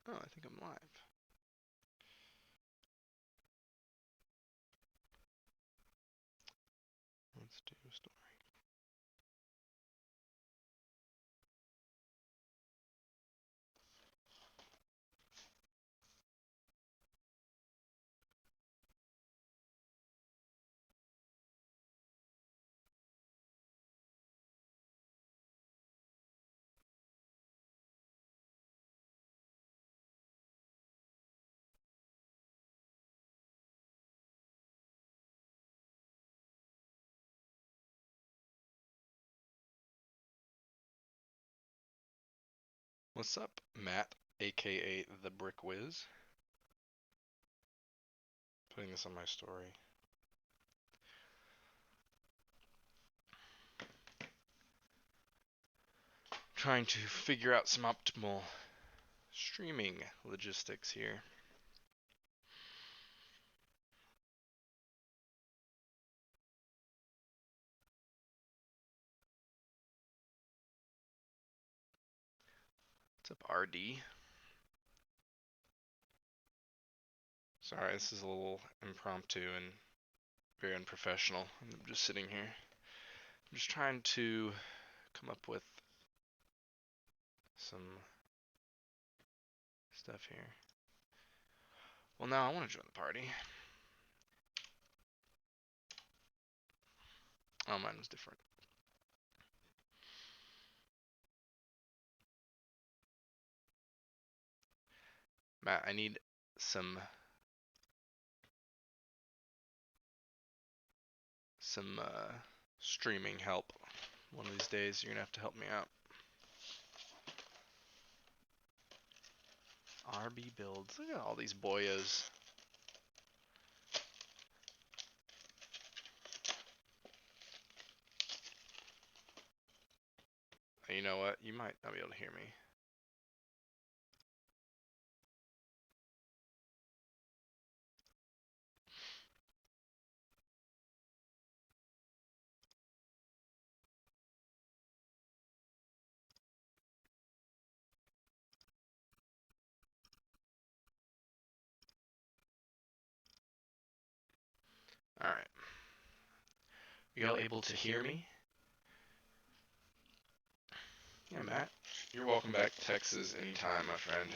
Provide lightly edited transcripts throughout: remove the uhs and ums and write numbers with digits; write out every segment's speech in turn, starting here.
Oh, I think I'm live. Let's do a story. What's up, Matt, aka the Brick Wiz? Putting this on my story. Trying to figure out some optimal streaming logistics here. What's up, RD? Sorry, this is a little impromptu and very unprofessional. I'm just sitting here. I'm just trying to come up with some stuff here. Well, now I want to join the party. Oh, mine was different. Matt, I need some streaming help. One of these days, you're gonna have to help me out. RB builds. Look at all these boyos. You know what? You might not be able to hear me. Alright. You all able to hear me? Yeah, Matt. You're welcome back to Texas anytime, my friend.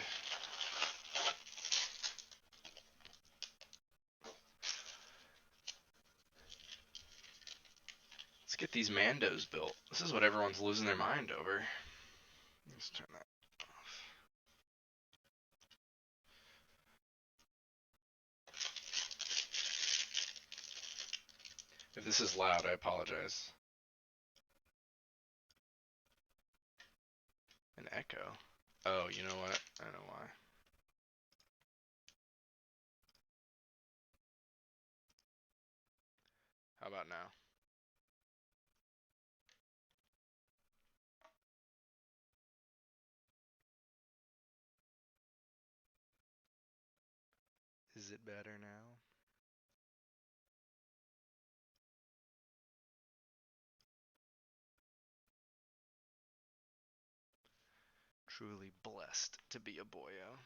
Let's get these Mandos built. This is what everyone's losing their mind over. Let's turn that off. If this is loud, I apologize. An echo? Oh, you know what? I know why. How about now? Is it better now? Truly blessed to be a boyo.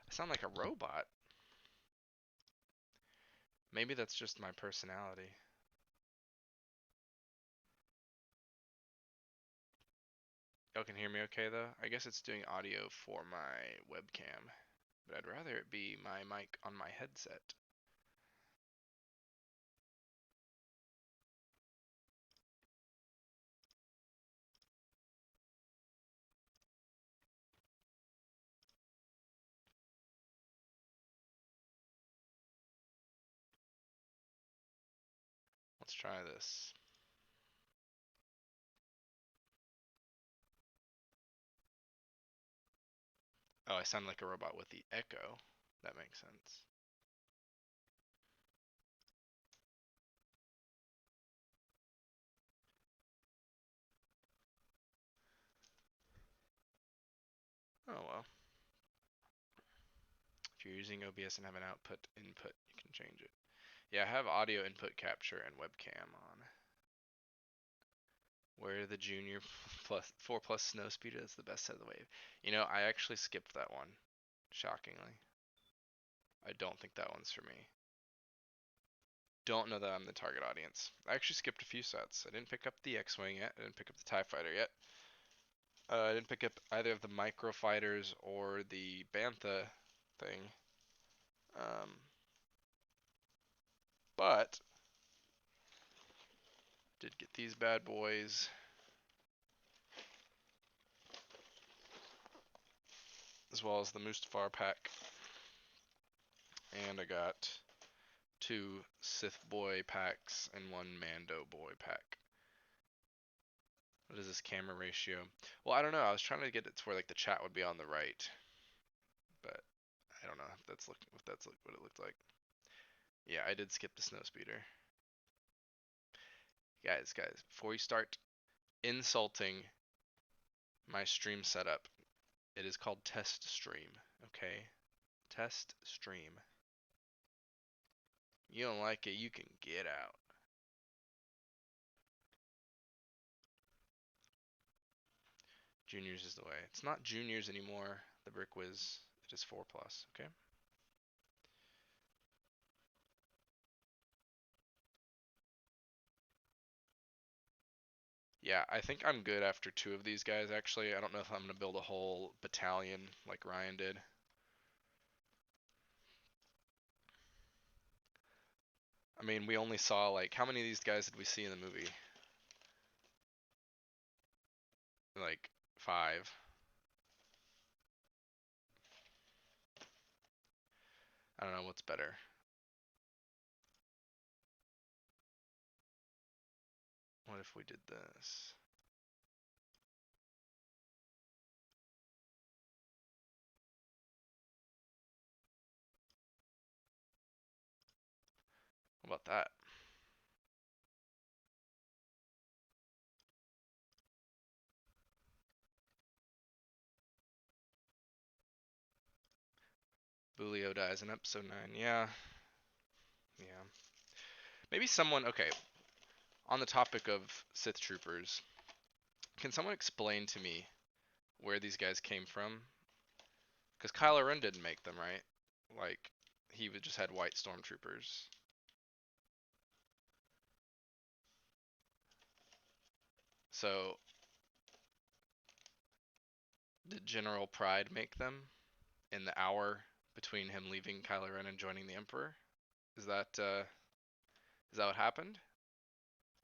I sound like a robot. Maybe that's just my personality. Y'all can hear me okay though? I guess it's doing audio for my webcam, but I'd rather it be my mic on my headset. Let's try this. Oh, I sound like a robot with the echo. That makes sense. Oh well. If you're using OBS and have an output input, you can change it. Yeah, I have audio input capture and webcam on. Where the junior plus 4+ snow speeder is the best set of the wave. You know, I actually skipped that one. Shockingly. I don't think that one's for me. Don't know that I'm the target audience. I actually skipped a few sets. I didn't pick up the X-Wing yet. I didn't pick up the TIE Fighter yet. I didn't pick up either of the Microfighters or the Bantha thing. But did get these bad boys. As well as the Mustafar pack. And I got 2 Sith boy packs and 1 Mando boy pack. What is this camera ratio? Well, I don't know. I was trying to get it to where like the chat would be on the right, but I don't know if that's what it looked like. Yeah, I did skip the snow speeder. Guys, before you start insulting my stream setup, it is called test stream, okay? Test stream. You don't like it, you can get out. Juniors is the way. It's not juniors anymore, the Brick Whiz. It is 4+, okay? Yeah, I think I'm good after 2 of these guys, actually. I don't know if I'm going to build a whole battalion like Ryan did. I mean, we only saw, like, how many of these guys did we see in the movie? Like, 5. I don't know what's better. What if we did this? What about that? Bulio dies in episode 9. Yeah. Yeah. Maybe someone, okay, on the topic of Sith troopers, can someone explain to me where these guys came from? Because Kylo Ren didn't make them, right? Like, he just had white stormtroopers. So, did General Pride make them in the hour between him leaving Kylo Ren and joining the Emperor? Is that what happened?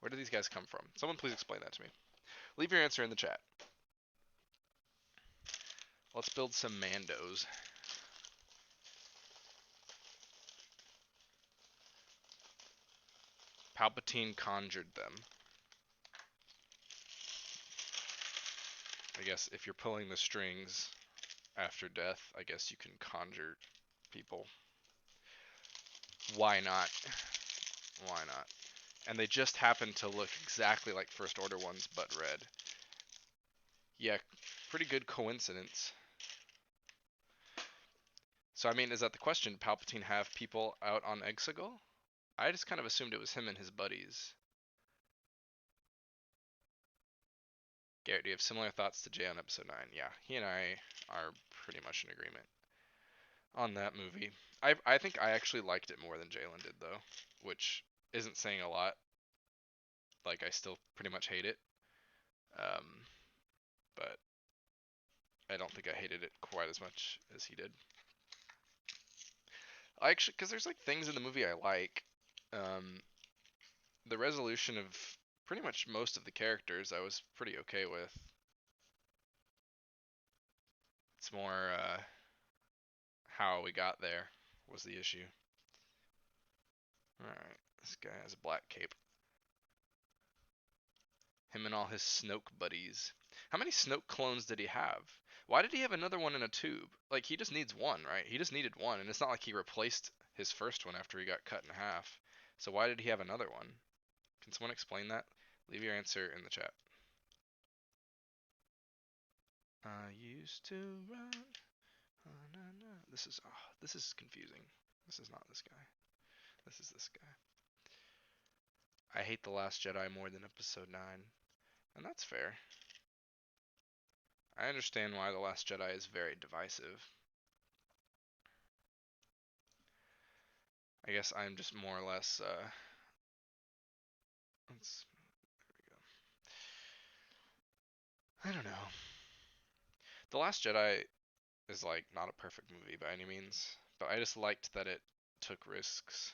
Where do these guys come from? Someone please explain that to me. Leave your answer in the chat. Let's build some Mandos. Palpatine conjured them. I guess if you're pulling the strings after death, I guess you can conjure people. Why not? Why not? And they just happen to look exactly like First Order ones, but red. Yeah, pretty good coincidence. So, I mean, is that the question? Did Palpatine have people out on Exegol? I just kind of assumed it was him and his buddies. Garrett, do you have similar thoughts to Jay on episode 9? Yeah, he and I are pretty much in agreement on that movie. I think I actually liked it more than Jalen did, though, which isn't saying a lot. Like, I still pretty much hate it. But I don't think I hated it quite as much as he did. I actually, because there's like things in the movie I like. The resolution of pretty much most of the characters I was pretty okay with. It's more how we got there was the issue. Alright, this guy has a black cape. Him and all his Snoke buddies. How many Snoke clones did he have? Why did he have another one in a tube? Like, he just needs one, right? He just needed one, and it's not like he replaced his first one after he got cut in half. So why did he have another one? Can someone explain that? Leave your answer in the chat. I used to run. Oh, no, no. This is confusing. This is not this guy. This is this guy. I hate The Last Jedi more than Episode 9. And that's fair. I understand why The Last Jedi is very divisive. I guess I'm just more or less, let's, I don't know. The Last Jedi is like not a perfect movie by any means, but I just liked that it took risks.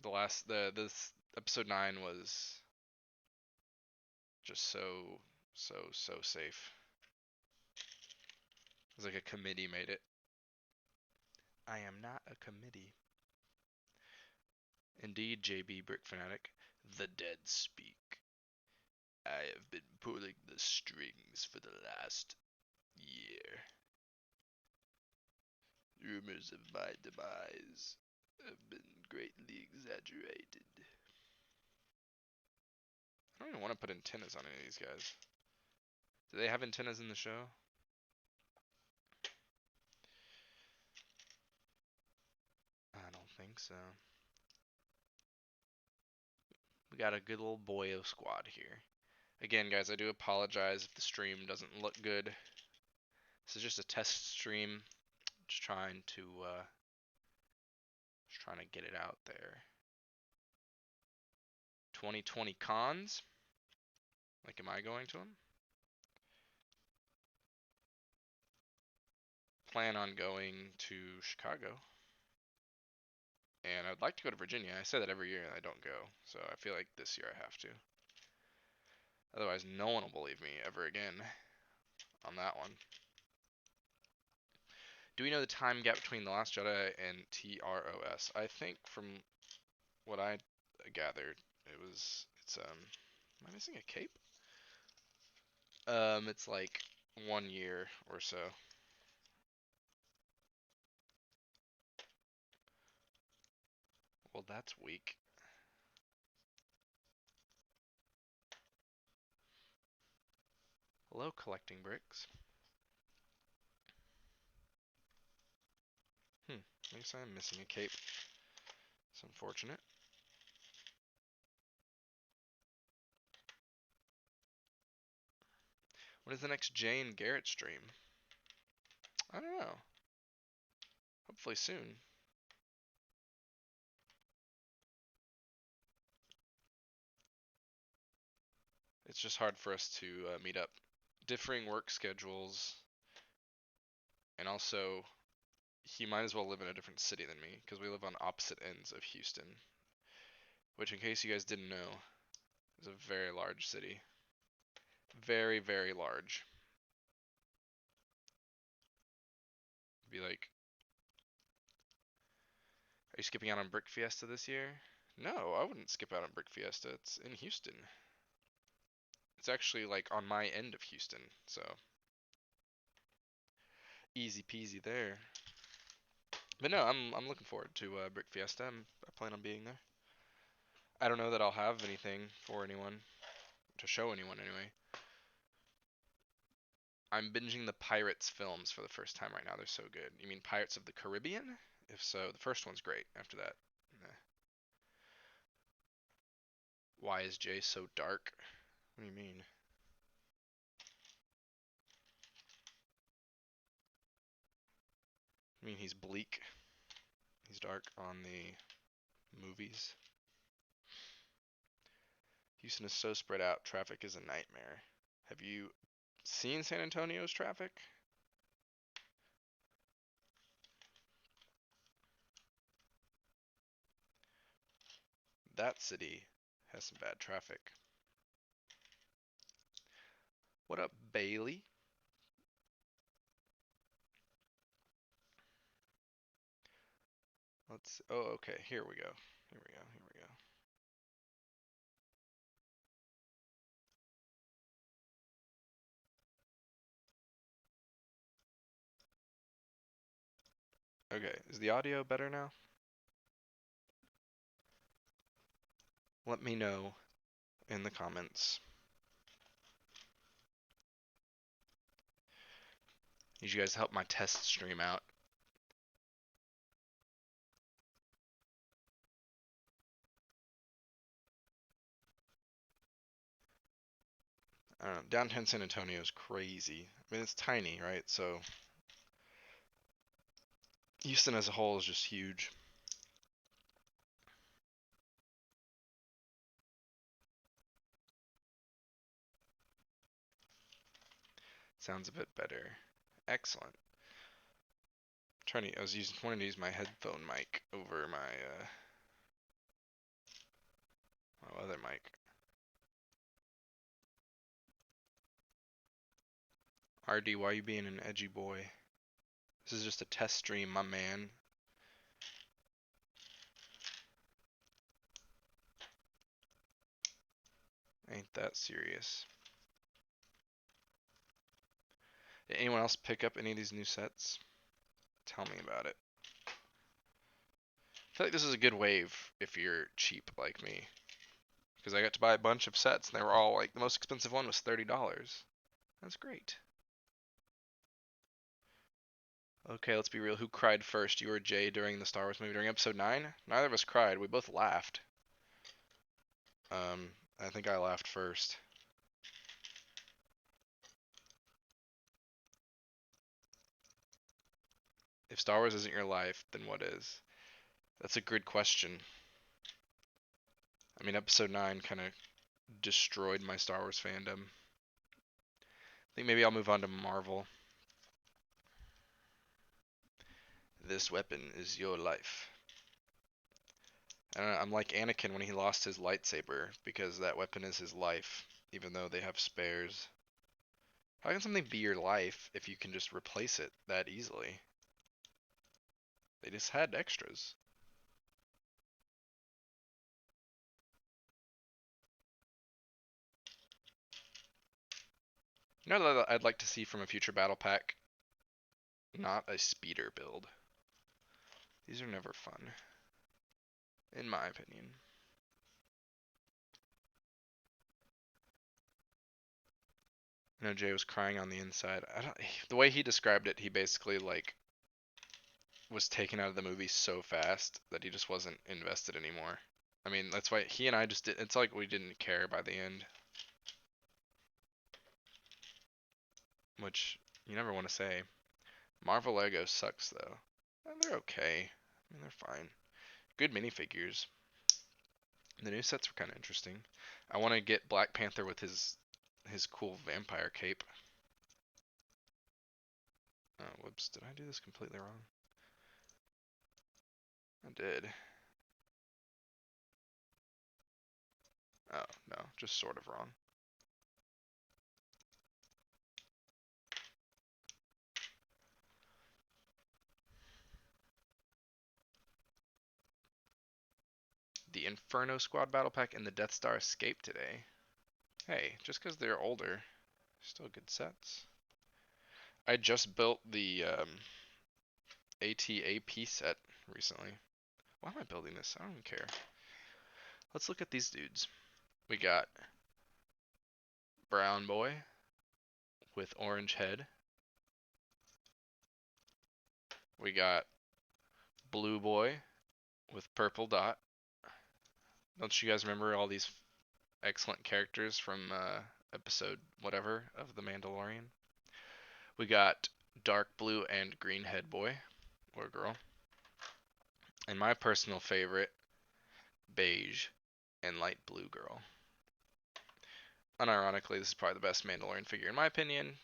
This episode 9 was just so safe. It was like a committee made it. I am not a committee. Indeed, JB Brick Fanatic, the dead speak. I have been pulling the strings for the last year. Rumors of my demise have been greatly exaggerated. I don't even want to put antennas on any of these guys. Do they have antennas in the show? I don't think so. We got a good little boyo squad here. Again, guys, I do apologize if the stream doesn't look good. This is just a test stream. Just trying to get it out there. 2020 cons. Like, am I going to them? Plan on going to Chicago. And I'd like to go to Virginia. I say that every year and I don't go. So I feel like this year I have to. Otherwise, no one will believe me ever again on that one. Do we know the time gap between The Last Jedi and TROS? I think from what I gathered, am I missing a cape? It's like 1 year or so. Well, that's weak. Hello, collecting bricks. I guess I'm missing a cape. It's unfortunate. When is the next Jane Garrett stream? I don't know. Hopefully soon. It's just hard for us to meet up. Differing work schedules, and also he might as well live in a different city than me because we live on opposite ends of Houston, which, in case you guys didn't know, is a very large city. Very, very large. Be like, are you skipping out on Brick Fiesta this year? No, I wouldn't skip out on Brick Fiesta. It's in Houston. It's actually like on my end of Houston, so easy peasy there. But no, I'm looking forward to Brick Fiesta. I plan on being there. I don't know that I'll have anything for anyone to show anyone anyway. I'm binging the Pirates films for the first time right now. They're so good. You mean Pirates of the Caribbean? If so, the first one's great. After that, nah. Why is Jay so dark? What do you mean? I mean he's bleak. He's dark on the movies. Houston is so spread out. Traffic is a nightmare. Have you seen San Antonio's traffic? That city has some bad traffic. What up, Bailey? Let's. Oh, okay. Here we go. Here we go. Here we go. Okay, is the audio better now? Let me know in the comments. Need you guys to help my test stream out. I don't know. Downtown San Antonio is crazy. I mean, it's tiny, right? So Houston as a whole is just huge. Sounds a bit better. Excellent. I was wanting to use my headphone mic over my other mic. RD, why you being an edgy boy? This is just a test stream, my man. Ain't that serious. Did anyone else pick up any of these new sets? Tell me about it. I feel like this is a good wave if you're cheap like me. Because I got to buy a bunch of sets and they were all like, the most expensive one was $30. That's great. Okay, let's be real. Who cried first? You or Jay during the Star Wars movie during episode 9? Neither of us cried. We both laughed. I think I laughed first. If Star Wars isn't your life, then what is? That's a good question. I mean, episode 9 kind of destroyed my Star Wars fandom. I think maybe I'll move on to Marvel. This weapon is your life. I don't know, I'm like Anakin when he lost his lightsaber, because that weapon is his life, even though they have spares. How can something be your life if you can just replace it that easily? They just had extras. You know what I'd like to see from a future battle pack? Not a speeder build. These are never fun, in my opinion. I know Jay was crying on the inside. The way he described it, he basically like was taken out of the movie so fast that he just wasn't invested anymore. I mean, that's why he and I just did. It's like we didn't care by the end, which you never want to say. Marvel Lego sucks though. They're okay. I mean, they're fine. Good minifigures. The new sets were kind of interesting. I want to get Black Panther with his cool vampire cape. Oh, whoops, did I do this completely wrong? I did. Oh, no, just sort of wrong. The Inferno Squad Battle Pack and the Death Star Escape today. Hey, just because they're older, still good sets. I just built the ATAP set recently. Why am I building this? I don't even care. Let's look at these dudes. We got Brown Boy with orange head. We got Blue Boy with purple dot. Don't you guys remember all these excellent characters from episode whatever of The Mandalorian? We got dark blue and green head boy or girl. And my personal favorite, beige and light blue girl. Unironically, this is probably the best Mandalorian figure in my opinion,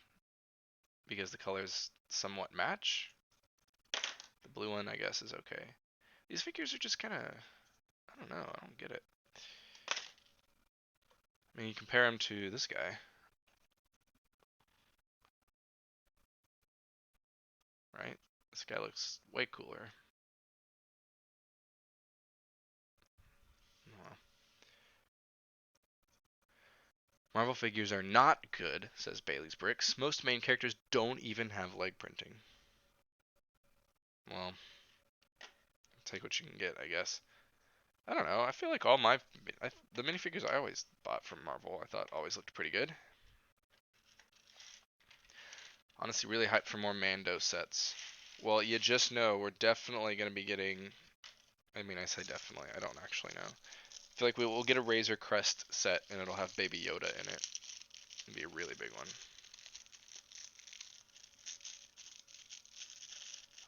because the colors somewhat match. The blue one, I guess, is okay. These figures are just kind of, I don't know, I don't get it. I mean, you compare him to this guy. Right? This guy looks way cooler. Well, Marvel figures are not good, says Bailey's Bricks. Most main characters don't even have leg printing. Well, take what you can get, I guess. I don't know. I feel like the minifigures I always bought from Marvel, I thought always looked pretty good. Honestly, really hyped for more Mando sets. Well, you just know we're definitely going to be getting. I mean, I say definitely. I don't actually know. I feel like we will get a Razor Crest set, and it'll have Baby Yoda in it. It'd be a really big one.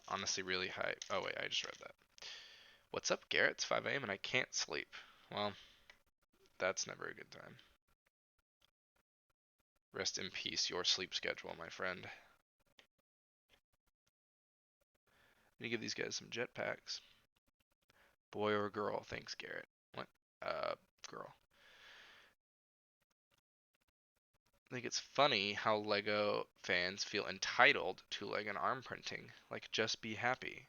Honestly, really high. Oh wait, I just read that. What's up, Garrett? It's 5 a.m. and I can't sleep. Well, that's never a good time. Rest in peace, your sleep schedule, my friend. Need to give these guys some jetpacks. Boy or girl? Thanks, Garrett. What? Girl. I think it's funny how LEGO fans feel entitled to leg and arm printing. Like, just be happy.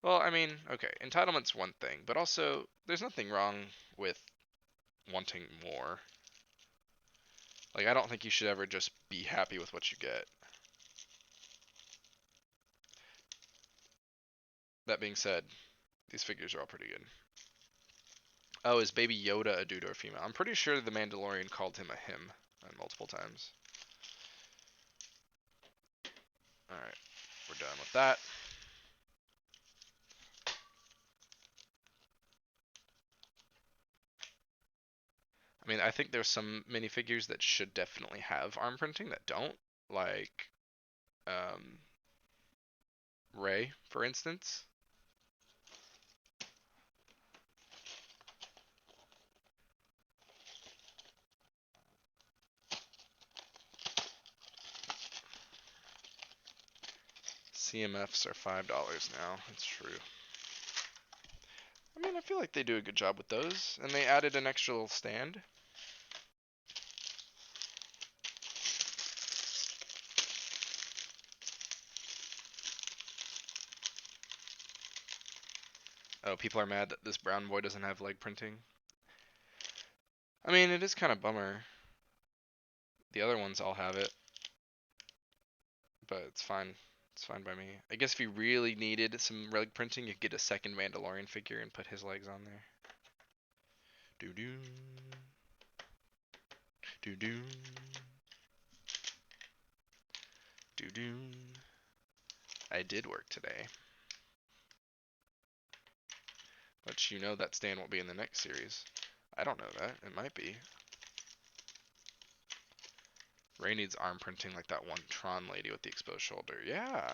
Well, I mean, okay, entitlement's one thing, but also, there's nothing wrong with wanting more. Like, I don't think you should ever just be happy with what you get. That being said, these figures are all pretty good. Oh, is Baby Yoda a dude or a female? I'm pretty sure the Mandalorian called him a him multiple times. Alright, we're done with that. I mean, I think there's some minifigures that should definitely have arm printing that don't. Like, um, Rey, for instance. CMFs are $5 now. It's true. I mean, I feel like they do a good job with those, and they added an extra little stand. Oh, people are mad that this brown boy doesn't have leg printing. I mean, it is kind of bummer. The other ones all have it, but it's fine. It's fine by me. I guess if you really needed some leg printing, you could get a second Mandalorian figure and put his legs on there. Doo doo. Doo doo. Doo doo. I did work today. But you know that stand won't be in the next series. I don't know that. It might be. Rey needs arm printing like that one Tron lady with the exposed shoulder. Yeah.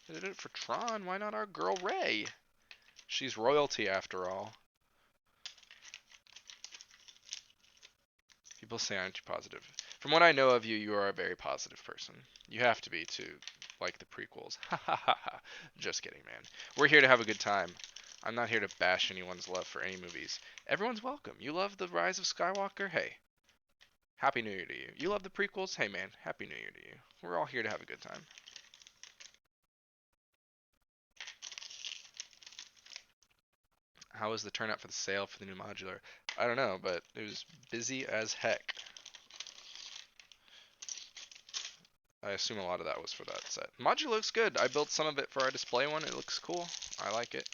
They did it for Tron. Why not our girl Rey? She's royalty after all. People say I'm too positive. From what I know of you, you are a very positive person. You have to be to like the prequels. Ha ha ha ha. Just kidding, man. We're here to have a good time. I'm not here to bash anyone's love for any movies. Everyone's welcome. You love The Rise of Skywalker? Hey, Happy New Year to you. You love the prequels? Hey man, Happy New Year to you. We're all here to have a good time. How was the turnout for the sale for the new modular? I don't know, but it was busy as heck. I assume a lot of that was for that set. Modular looks good. I built some of it for our display one. It looks cool. I like it.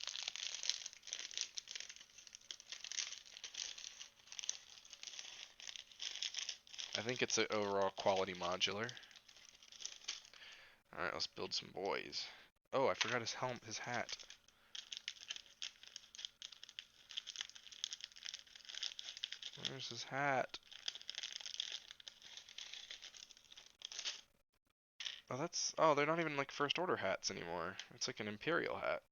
I think it's an overall quality modular. Alright, let's build some boys. Oh, I forgot his helmet, his hat. Where's his hat? Oh, they're not even like first order hats anymore. It's like an Imperial hat.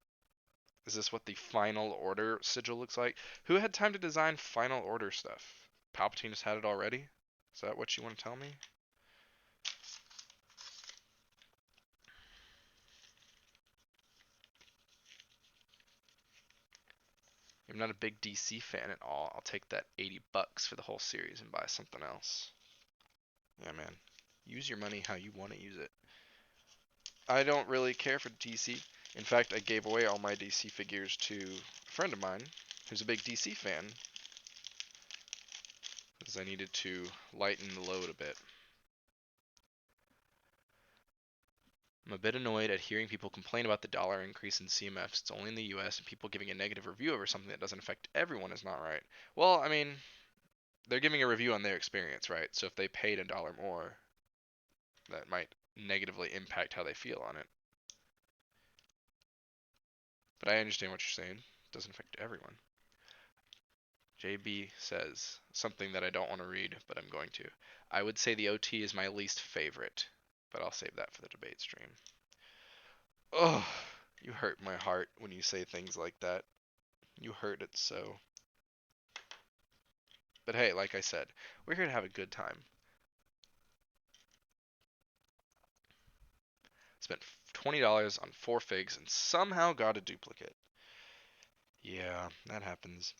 Is this what the Final Order sigil looks like? Who had time to design Final Order stuff? Palpatine just had it already? Is that what you want to tell me? I'm not a big DC fan at all. I'll take that $80 for the whole series and buy something else. Yeah, man. Use your money how you want to use it. I don't really care for DC. In fact, I gave away all my DC figures to a friend of mine who's a big DC fan because I needed to lighten the load a bit. I'm a bit annoyed at hearing people complain about the dollar increase in CMFs. It's only in the US, and people giving a negative review over something that doesn't affect everyone is not right. Well, I mean, they're giving a review on their experience, right? So if they paid a dollar more, that might negatively impact how they feel on it. But I understand what you're saying. It doesn't affect everyone. JB says something that I don't want to read, but I'm going to. I would say the OT is my least favorite, but I'll save that for the debate stream. Oh, you hurt my heart when you say things like that. You hurt it so. But hey, like I said, we're here to have a good time. Spent $20 on 4 figs and somehow got a duplicate. Yeah, that happens.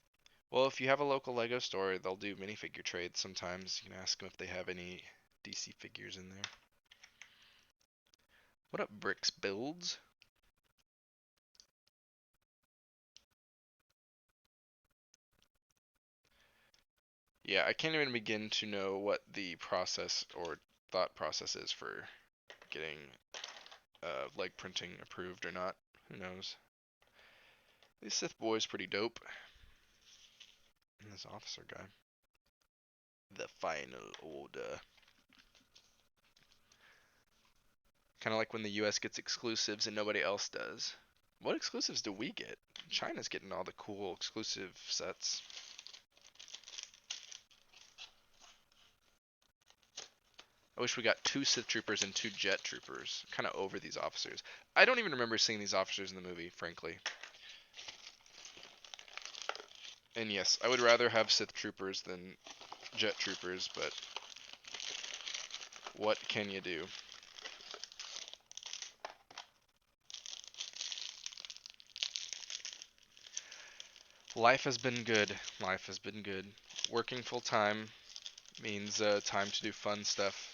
Well, if you have a local Lego store, they'll do minifigure trades sometimes. You can ask them if they have any DC figures in there. What up, Bricks Builds? Yeah, I can't even begin to know what the process or thought process is for getting leg printing approved or not. Who knows? This Sith boy is pretty dope. And this officer guy. The final order. Kind of like when the US gets exclusives and nobody else does. What exclusives do we get? China's getting all the cool exclusive sets. I wish we got 2 Sith troopers and 2 jet troopers. Kind of over these officers. I don't even remember seeing these officers in the movie, frankly. And yes, I would rather have Sith troopers than jet troopers, but what can you do? Life has been good. Life has been good. Working full time means time to do fun stuff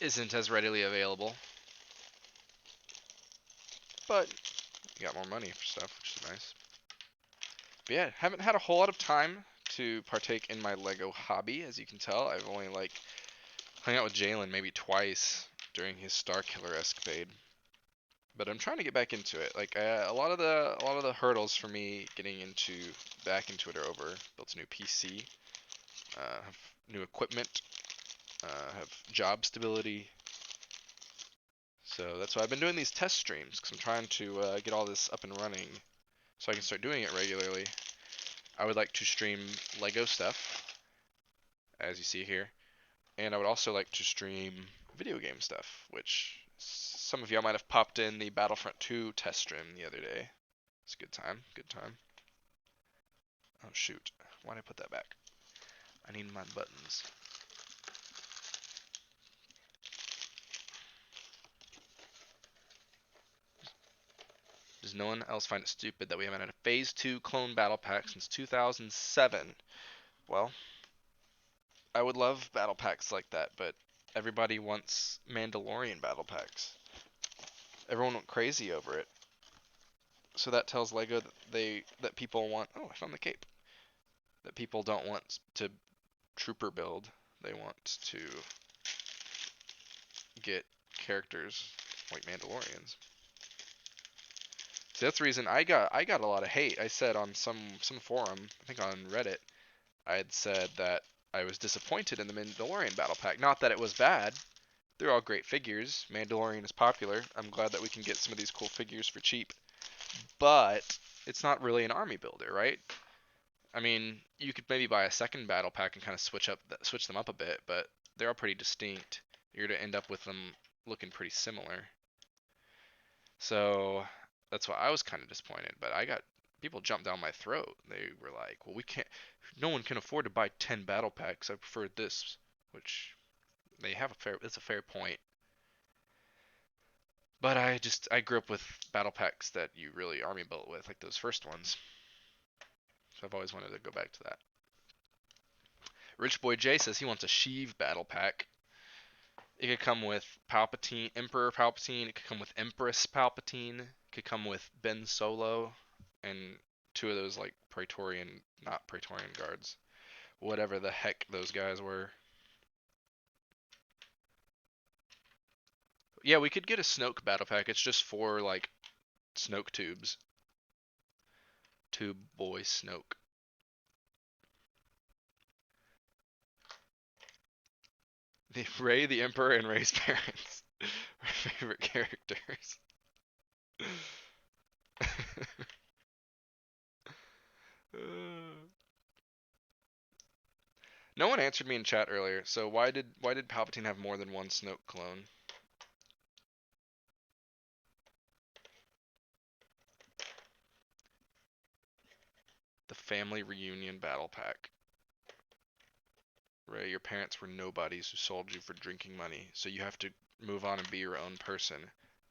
isn't as readily available. But you got more money for stuff, which is nice. But yeah, haven't had a whole lot of time to partake in my Lego hobby, as you can tell. I've only hung out with Jalen maybe twice during his Star Killer escapade. But I'm trying to get back into it. Like a lot of the hurdles for me getting back into it are over. Built a new PC, have new equipment, have job stability. So that's why I've been doing these test streams, because I'm trying to get all this up and running so I can start doing it regularly. I would like to stream Lego stuff, as you see here, and I would also like to stream video game stuff, which some of y'all might have popped in the Battlefront 2 test stream the other day. It's a good time, good time. Oh shoot, why did I put that back? I need my buttons. Does no one else find it stupid that we haven't had a Phase 2 clone battle pack since 2007? Well, I would love battle packs like that, but everybody wants Mandalorian battle packs. Everyone went crazy over it. So that tells Lego that people want. Oh, I found the cape. That people don't want to trooper build. They want to get characters like Mandalorians. So that's the reason I got a lot of hate. I said on some forum, I think on Reddit, I had said that I was disappointed in the Mandalorian battle pack. Not that it was bad. They're all great figures. Mandalorian is popular. I'm glad that we can get some of these cool figures for cheap. But it's not really an army builder, right? I mean, you could maybe buy a second battle pack and kind of switch them up a bit, but they're all pretty distinct. You're to end up with them looking pretty similar. So that's why I was kind of disappointed. But I got people jumped down my throat. They were like, "Well, we can't. No one can afford to buy 10 battle packs. I prefer this," which it's a fair point. But I grew up with battle packs that you really army built with, like those first ones. So I've always wanted to go back to that. Rich Boy J says he wants a Sheev battle pack. It could come with Palpatine, Emperor Palpatine. It could come with Empress Palpatine. It could come with Ben Solo, and 2 of those like not Praetorian guards, whatever the heck those guys were. Yeah, we could get a Snoke battle pack. It's just for like Snoke tubes. Tube boy Snoke. Rey the Emperor and Rey's parents. My favorite characters. No one answered me in chat earlier. So why did Palpatine have more than one Snoke clone? The family reunion battle pack. Right, your parents were nobodies who sold you for drinking money, so you have to move on and be your own person.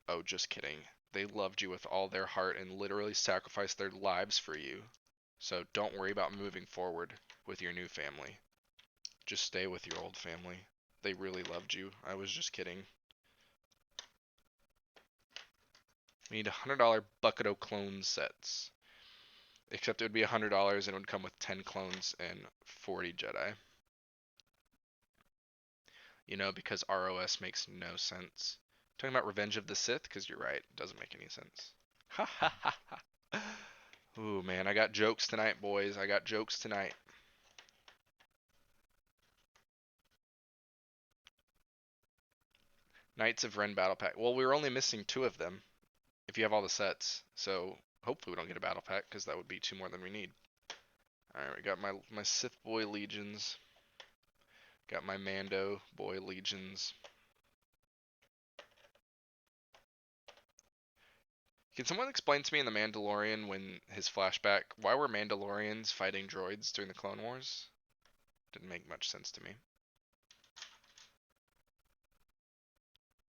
Oh, just kidding. They loved you with all their heart and literally sacrificed their lives for you. So don't worry about moving forward with your new family. Just stay with your old family. They really loved you. I was just kidding. We need $100 Bucket O clone sets. Except it would be $100 and it would come with 10 clones and 40 Jedi. You know, because ROS makes no sense. Talking about Revenge of the Sith, because you're right, it doesn't make any sense. Ha ha ha ha. Ooh, man, I got jokes tonight, boys. I got jokes tonight. Knights of Ren Battle Pack. Well, we were only missing 2 of them, if you have all the sets. So, hopefully we don't get a Battle Pack, because that would be 2 more than we need. Alright, we got my Sith Boy Legions. Got my Mando Boy Legions. Can someone explain to me in The Mandalorian when his flashback, why were Mandalorians fighting droids during the Clone Wars? Didn't make much sense to me.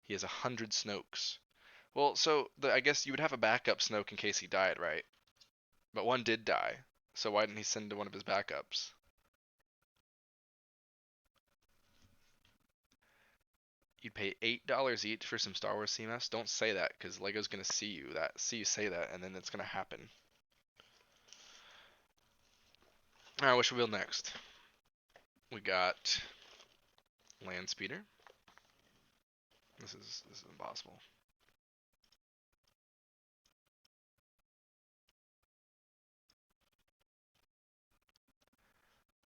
He has 100 Snokes. Well, so I guess you would have a backup Snoke in case he died, right? But one did die. So why didn't he send to one of his backups? You'd pay $8 each for some Star Wars CMS? Don't say that, because Lego's gonna see you say that, and then it's gonna happen. Alright, what should we build next? We got Land Speeder. This is impossible.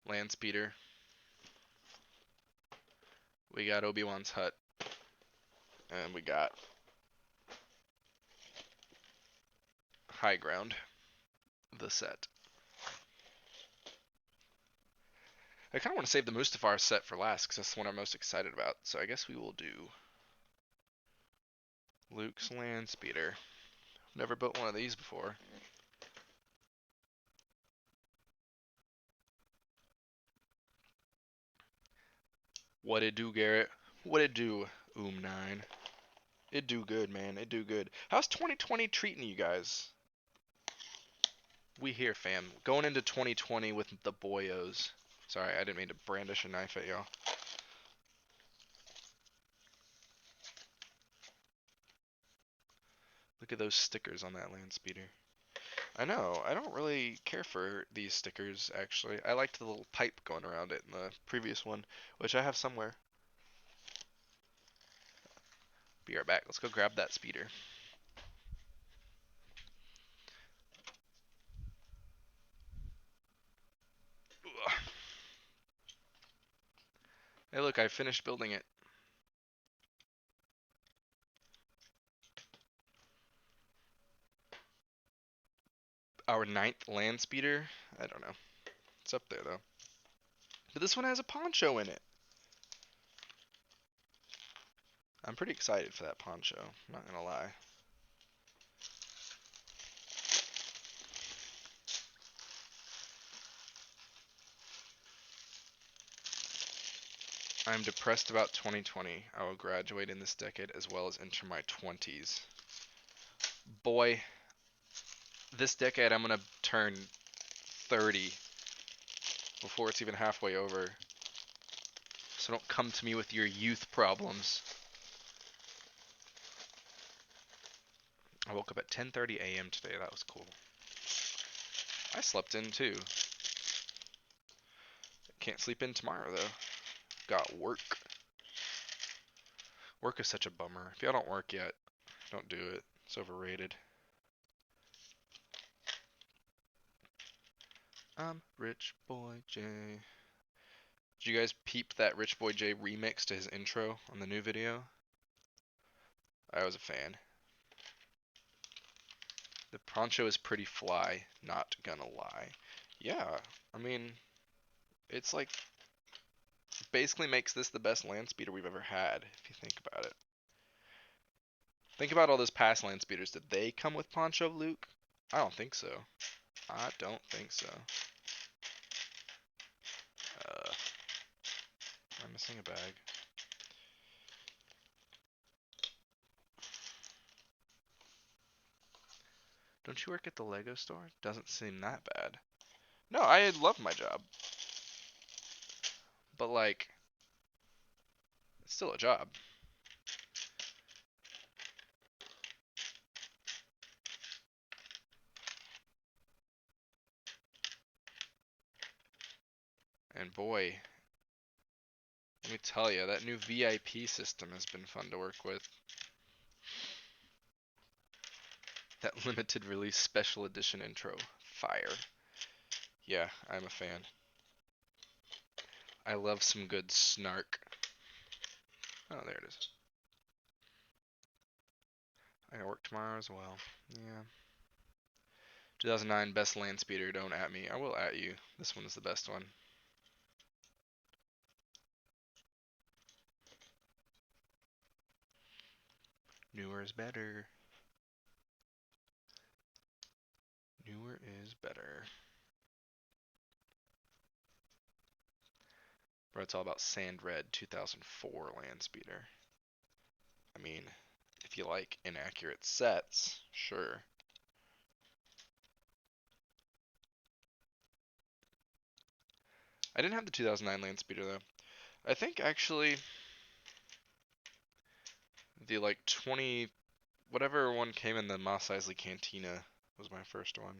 Land Speeder. We got Obi-Wan's hut. And we got High Ground, the set. I kind of want to save the Mustafar set for last because that's the one I'm most excited about. So I guess we will do Luke's Land Speeder. Never built one of these before. What it do, Garrett? What it do, 9? It do good, man. It do good. How's 2020 treating you guys? We here, fam. Going into 2020 with the boyos. Sorry, I didn't mean to brandish a knife at y'all. Look at those stickers on that Land Speeder. I know, I don't really care for these stickers, actually. I liked the little pipe going around it in the previous one, which I have somewhere. Be right back. Let's go grab that speeder. Ugh. Hey look, I finished building it. Our 9th land speeder? I don't know. It's up there though. But this one has a poncho in it. I'm pretty excited for that poncho, I'm not gonna lie. I'm depressed about 2020. I will graduate in this decade as well as enter my 20s. Boy, this decade I'm gonna turn 30 before it's even halfway over. So don't come to me with your youth problems. I woke up at 10:30 a.m. today. That was cool. I slept in too. Can't sleep in tomorrow though. Got work. Work is such a bummer. If y'all don't work yet, don't do it. It's overrated. I'm Rich Boy J. Did you guys peep that Rich Boy J remix to his intro on the new video? I was a fan. The poncho is pretty fly, not gonna lie. Yeah, I mean, it's like basically makes this the best land speeder we've ever had, if you think about it. Think about all those past land speeders. Did they come with Poncho Luke? I don't think so. I don't think so. I'm missing a bag. Don't you work at the Lego store? Doesn't seem that bad. No, I love my job. But like, it's still a job. And boy, let me tell you, that new VIP system has been fun to work with. That limited release special edition intro. Fire. Yeah, I'm a fan. I love some good snark. Oh, there it is. I gotta work tomorrow as well. Yeah. 2009 best land speeder. Don't at me. I will at you. This one is the best one. Newer is better. Newer is better. Bro, it's all about Sand Red 2004 land speeder. I mean, if you like inaccurate sets, sure. I didn't have the 2009 land speeder though. I think actually the like 20 whatever one came in the Mos Eisley Cantina was my first one.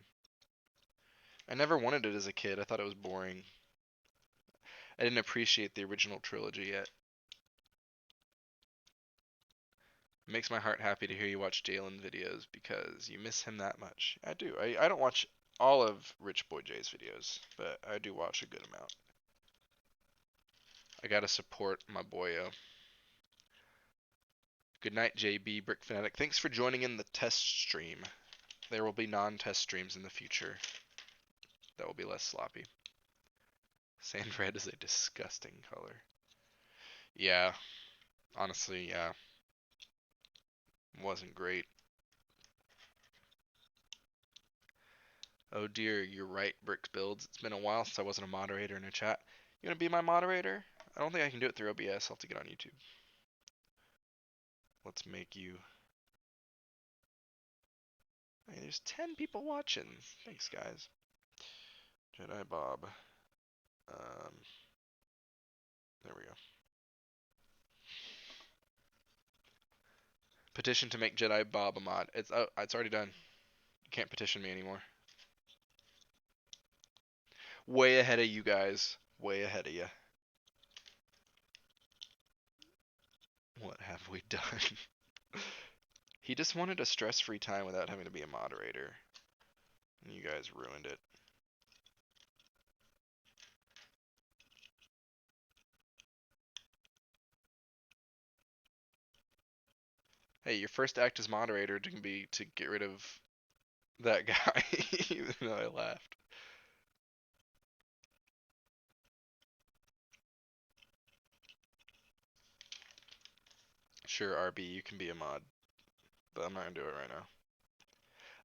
I never wanted it as a kid. I thought it was boring. I didn't appreciate the original trilogy yet. It makes my heart happy to hear you watch Jalen videos because you miss him that much. I do. I don't watch all of Rich Boy J's videos, but I do watch a good amount. I gotta support my boyo. Good night, JB Brick Fanatic. Thanks for joining in the test stream. There will be non-test streams in the future that will be less sloppy. Sand red is a disgusting color. Yeah, honestly, yeah. Wasn't great. Oh dear, you're right, Bricks Builds. It's been a while since I wasn't a moderator in a chat. You wanna be my moderator? I don't think I can do it through OBS. I'll have to get on YouTube. Let's make you. Hey, there's 10 people watching. Thanks, guys. Jedi Bob. There we go. Petition to make Jedi Bob a mod. It's already done. You can't petition me anymore. Way ahead of you guys. Way ahead of you. What have we done? He just wanted a stress-free time without having to be a moderator. And you guys ruined it. Hey, your first act as moderator can be to get rid of that guy, even though I laughed. Sure, RB, you can be a mod, but I'm not gonna do it right now.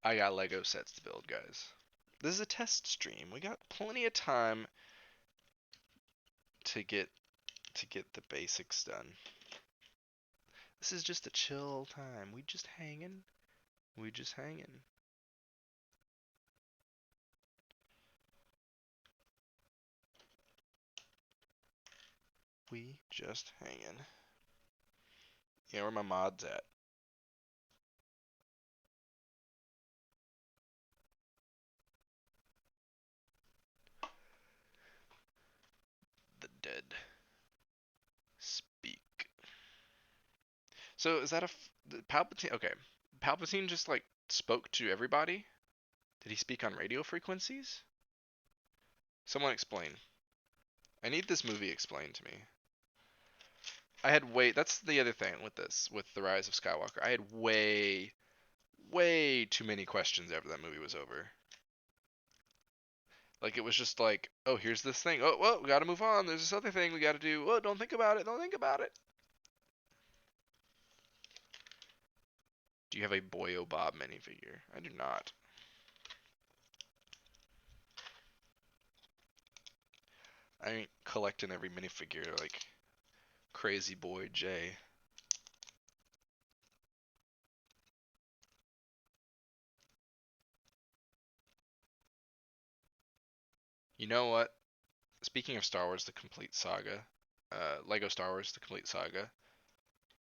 I got Lego sets to build, guys. This is a test stream. We got plenty of time to get the basics done. This is just a chill time. We just hanging. We just hanging. We just hanging. Yeah, where my mods at? The dead speak. So is that Palpatine? Okay, Palpatine just like spoke to everybody. Did he speak on radio frequencies? Someone explain. I need this movie explained to me. That's the other thing with this, with The Rise of Skywalker. I had way too many questions after that movie was over. Like it was just like, oh, here's this thing. Oh, well, we gotta move on. There's this other thing we gotta do. Oh, don't think about it. Don't think about it. Do you have a Boyo Bob minifigure? I do not. I ain't collecting every minifigure like Crazy Boy J. You know what? Speaking of Star Wars: The Complete Saga, Lego Star Wars: The Complete Saga,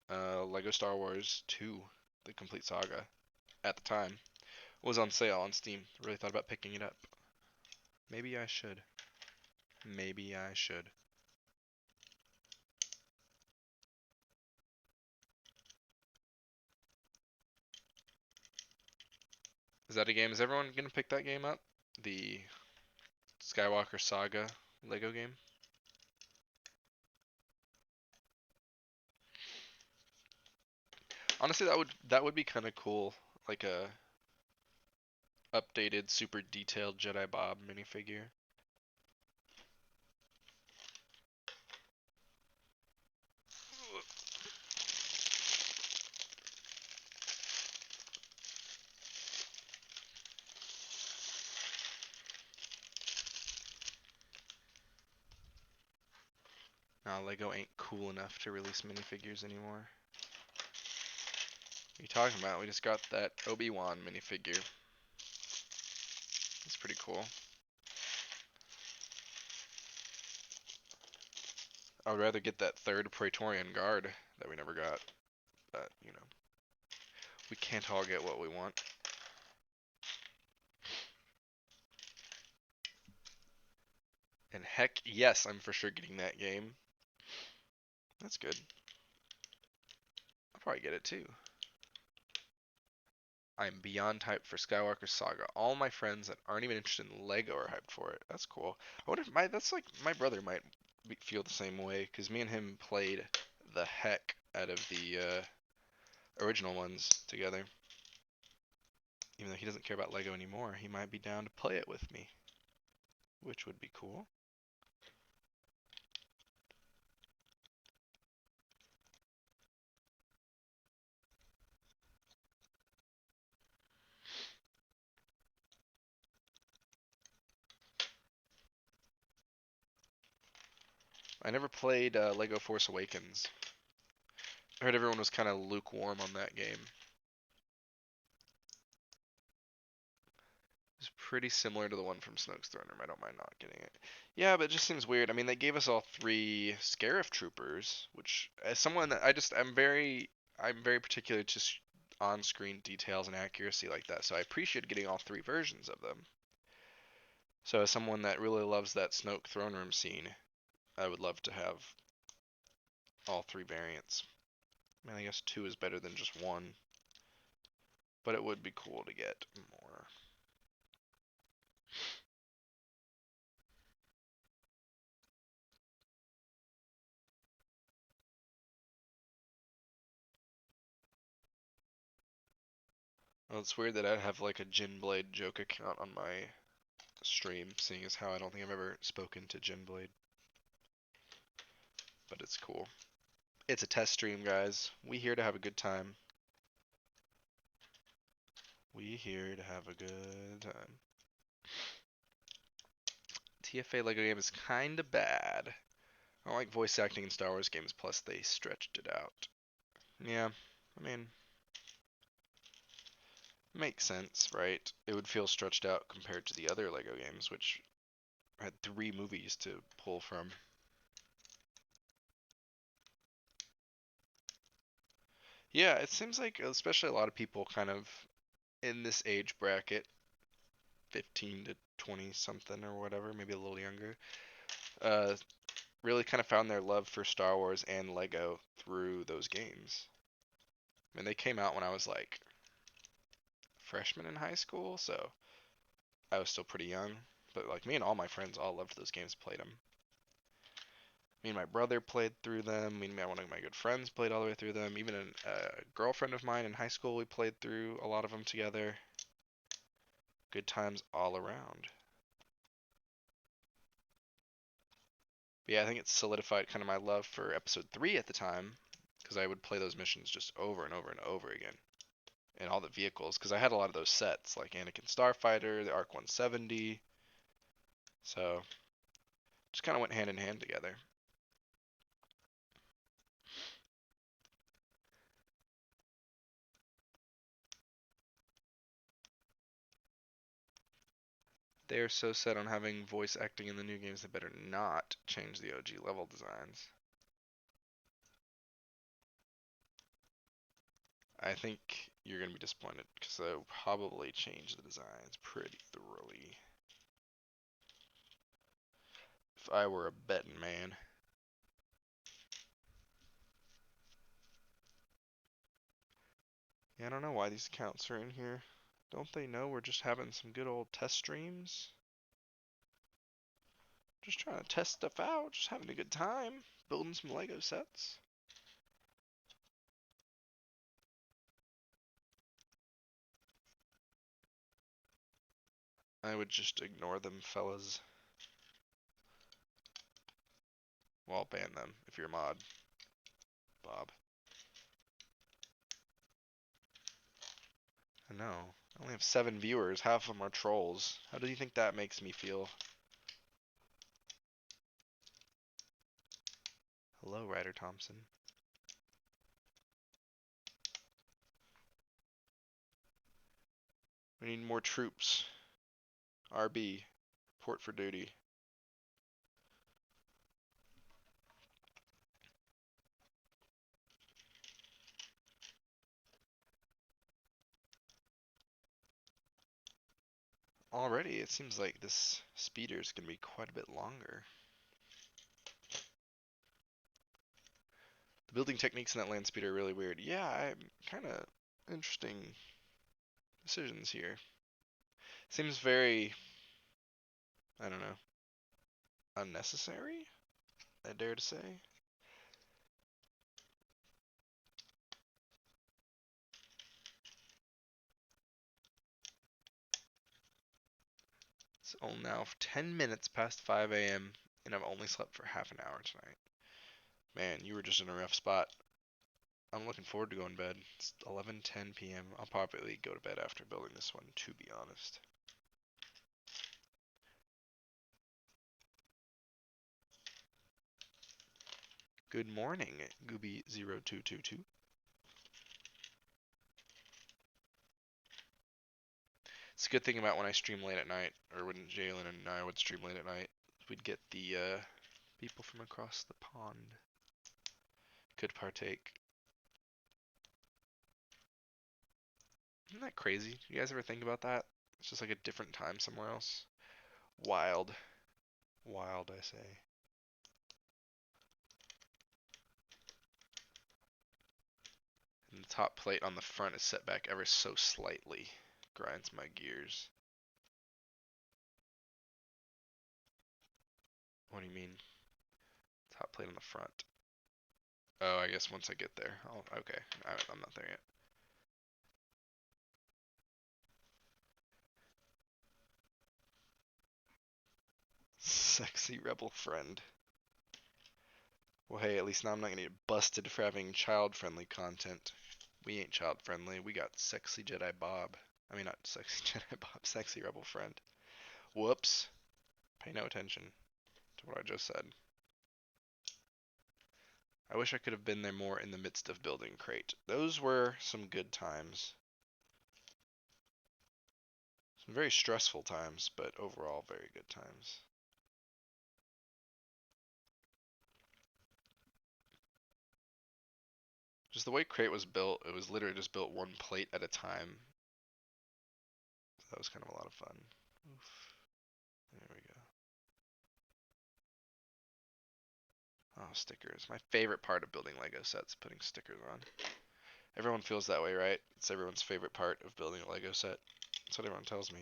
Lego Star Wars 2: The Complete Saga, at the time was on sale on Steam. Really thought about picking it up. Maybe I should. Maybe I should. Is that a game? Is everyone gonna pick that game up? The Skywalker Saga Lego game? Honestly, that would be kind of cool, like a updated, super detailed Jedi Bob minifigure. Nah, Lego ain't cool enough to release minifigures anymore. What are you talking about? We just got that Obi-Wan minifigure. It's pretty cool. I would rather get that third Praetorian Guard that we never got. But, you know, we can't all get what we want. And heck, yes, I'm for sure getting that game. That's good. I'll probably get it too. I'm beyond hyped for Skywalker Saga. All my friends that aren't even interested in Lego are hyped for it. That's cool. I wonder if that's like my brother might feel the same way because me and him played the heck out of the original ones together. Even though he doesn't care about Lego anymore, he might be down to play it with me, which would be cool. I never played Lego Force Awakens. I heard everyone was kind of lukewarm on that game. It's pretty similar to the one from Snoke's Throne Room. I don't mind not getting it. Yeah, but it just seems weird. I mean, they gave us all three Scarif troopers, which as someone that I'm very particular to on-screen details and accuracy like that. So I appreciate getting all three versions of them. So as someone that really loves that Snoke throne room scene, I would love to have all three variants. I mean, I guess two is better than just one, but it would be cool to get more. Well, it's weird that I have like a Jinblade joke account on my stream, seeing as how I don't think I've ever spoken to Jinblade. But it's cool. It's a test stream, guys. We here to have a good time. We here to have a good time. TFA Lego game is kinda bad. I don't like voice acting in Star Wars games, plus they stretched it out. Yeah, I mean, makes sense, right? It would feel stretched out compared to the other Lego games, which had 3 movies to pull from. Yeah, it seems like especially a lot of people kind of in this age bracket, 15 to 20 something or whatever, maybe a little younger, uh, really kind of found their love for Star Wars and Lego through those games. I mean, they came out when I was like freshman in high school, so I was still pretty young. But like me and all my friends all loved those games, played them. Me and my brother played through them. Me and one of my good friends played all the way through them. Even a girlfriend of mine in high school, we played through a lot of them together. Good times all around. But yeah, I think it solidified kind of my love for episode 3 at the time, because I would play those missions just over and over and over again. And all the vehicles, because I had a lot of those sets, like Anakin Starfighter, the Arc 170. So, just kind of went hand in hand together. They are so set on having voice acting in the new games, they better not change the OG level designs. I think you're going to be disappointed, because they'll probably change the designs pretty thoroughly. If I were a betting man. Yeah, I don't know why these accounts are in here. Don't they know we're just having some good old test streams? Just trying to test stuff out, just having a good time, building some Lego sets. I would just ignore them, fellas. Well, I'll ban them if you're a mod, Bob. I know. I only have 7 viewers. Half of them are trolls. How do you think that makes me feel? Hello, Ryder Thompson. We need more troops. RB. Report for duty. Already, it seems like this speeder is going to be quite a bit longer. The building techniques in that land speeder are really weird. Yeah, I'm kind of interesting decisions here. Seems very, I don't know, unnecessary, I dare to say. It's only now 10 minutes past 5 a.m. and I've only slept for half an hour tonight. Man, you were just in a rough spot. I'm looking forward to going to bed. It's 11:10 p.m. I'll probably go to bed after building this one, to be honest. Good morning, Gooby0222. It's a good thing about when I stream late at night, or when Jalen and I would stream late at night, we'd get the people from across the pond could partake. Isn't that crazy? You guys ever think about that? It's just like a different time somewhere else. Wild. Wild, I say. And the top plate on the front is set back ever so slightly. Grinds my gears. What do you mean? Top plate on the front. Oh, I guess once I get there. Oh, okay. I'm not there yet. Sexy rebel friend. Well, hey, at least now I'm not gonna get busted for having child-friendly content. We ain't child-friendly. We got sexy Jedi Bob. I mean, not sexy Jedi Bob, sexy rebel friend. Whoops. Pay no attention to what I just said. I wish I could have been there more in the midst of building Crate. Those were some good times. Some very stressful times, but overall very good times. Just the way Crate was built, it was literally just built one plate at a time. So that was kind of a lot of fun. Oof. There we go. Oh, stickers. My favorite part of building Lego sets, putting stickers on. Everyone feels that way, right? It's everyone's favorite part of building a Lego set. That's what everyone tells me.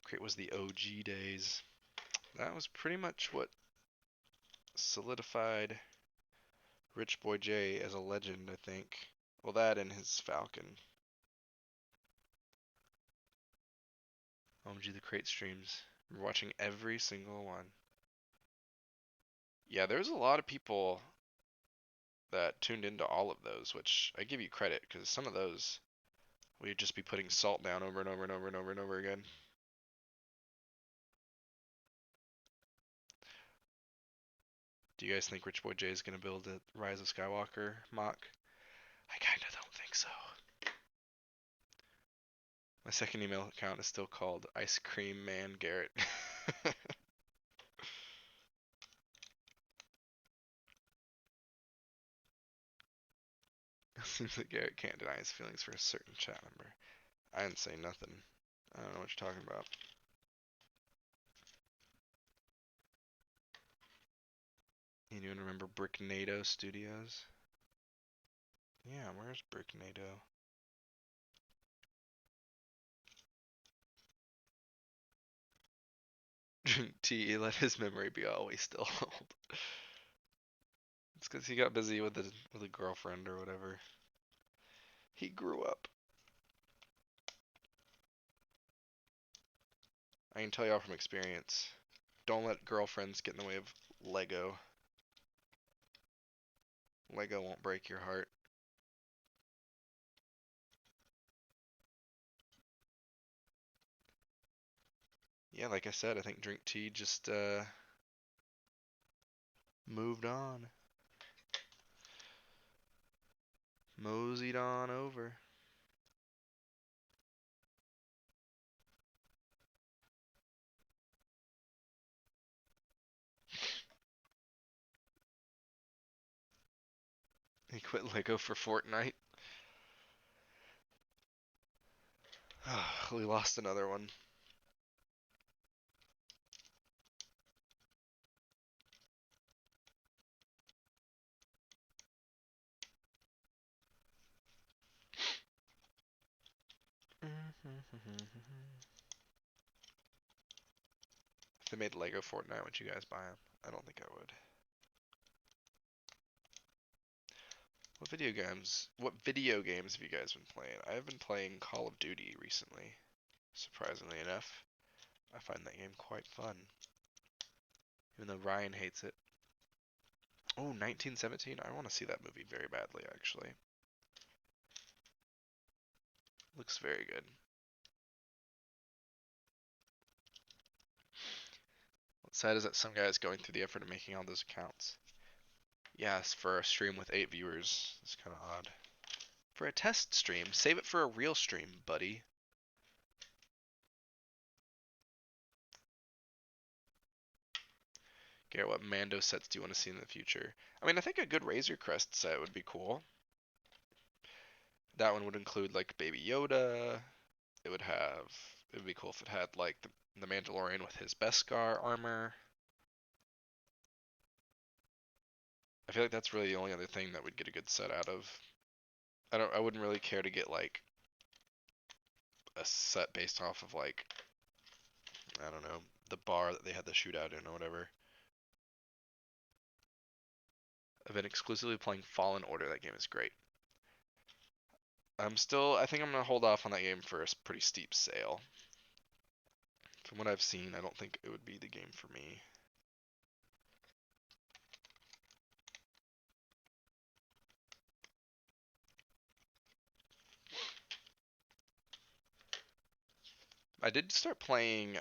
Crate was the OG days. That was pretty much what solidified Rich Boy J as a legend, I think. Well, that and his Falcon. OMG, the Crate streams. We're watching every single one. Yeah, there's a lot of people that tuned into all of those, which I give you credit because some of those we'd just be putting salt down over and over and over and over and over again. Do you guys think Rich Boy J is gonna build a Rise of Skywalker mock? I kinda don't think so. My second email account is still called Ice Cream Man Garrett. Seems like Garrett can't deny his feelings for a certain chat member. I didn't say nothing. I don't know what you're talking about. Anyone remember Bricknado Studios? Yeah, where's Bricknado? T, let his memory be always still old. It's because he got busy with a girlfriend or whatever. He grew up. I can tell y'all from experience. Don't let girlfriends get in the way of Lego. Lego won't break your heart. Yeah, like I said, I think Drink Tea just moved on. Moseyed on over. He quit Lego for Fortnite. We lost another one. If they made Lego Fortnite, would you guys buy them? I don't think I would. What video games have you guys been playing? I've been playing Call of Duty recently. Surprisingly enough, I find that game quite fun. Even though Ryan hates it. Oh, 1917. I want to see that movie very badly, actually. Looks very good. What's sad is that some guy is going through the effort of making all those accounts. Yes, for a stream with 8 viewers. It's kind of odd. For a test stream, save it for a real stream, buddy. Garrett, what Mando sets do you want to see in the future? I mean, I think a good Razor Crest set would be cool. That one would include like Baby Yoda. It would have. It would be cool if it had like the Mandalorian with his Beskar armor. I feel like that's really the only other thing that would get a good set out of. I wouldn't really care to get like a set based off of like I don't know the bar that they had the shootout in or whatever. I've been exclusively playing Fallen Order. That game is great. I think I'm gonna hold off on that game for a pretty steep sale. From what I've seen, I don't think it would be the game for me. I did start playing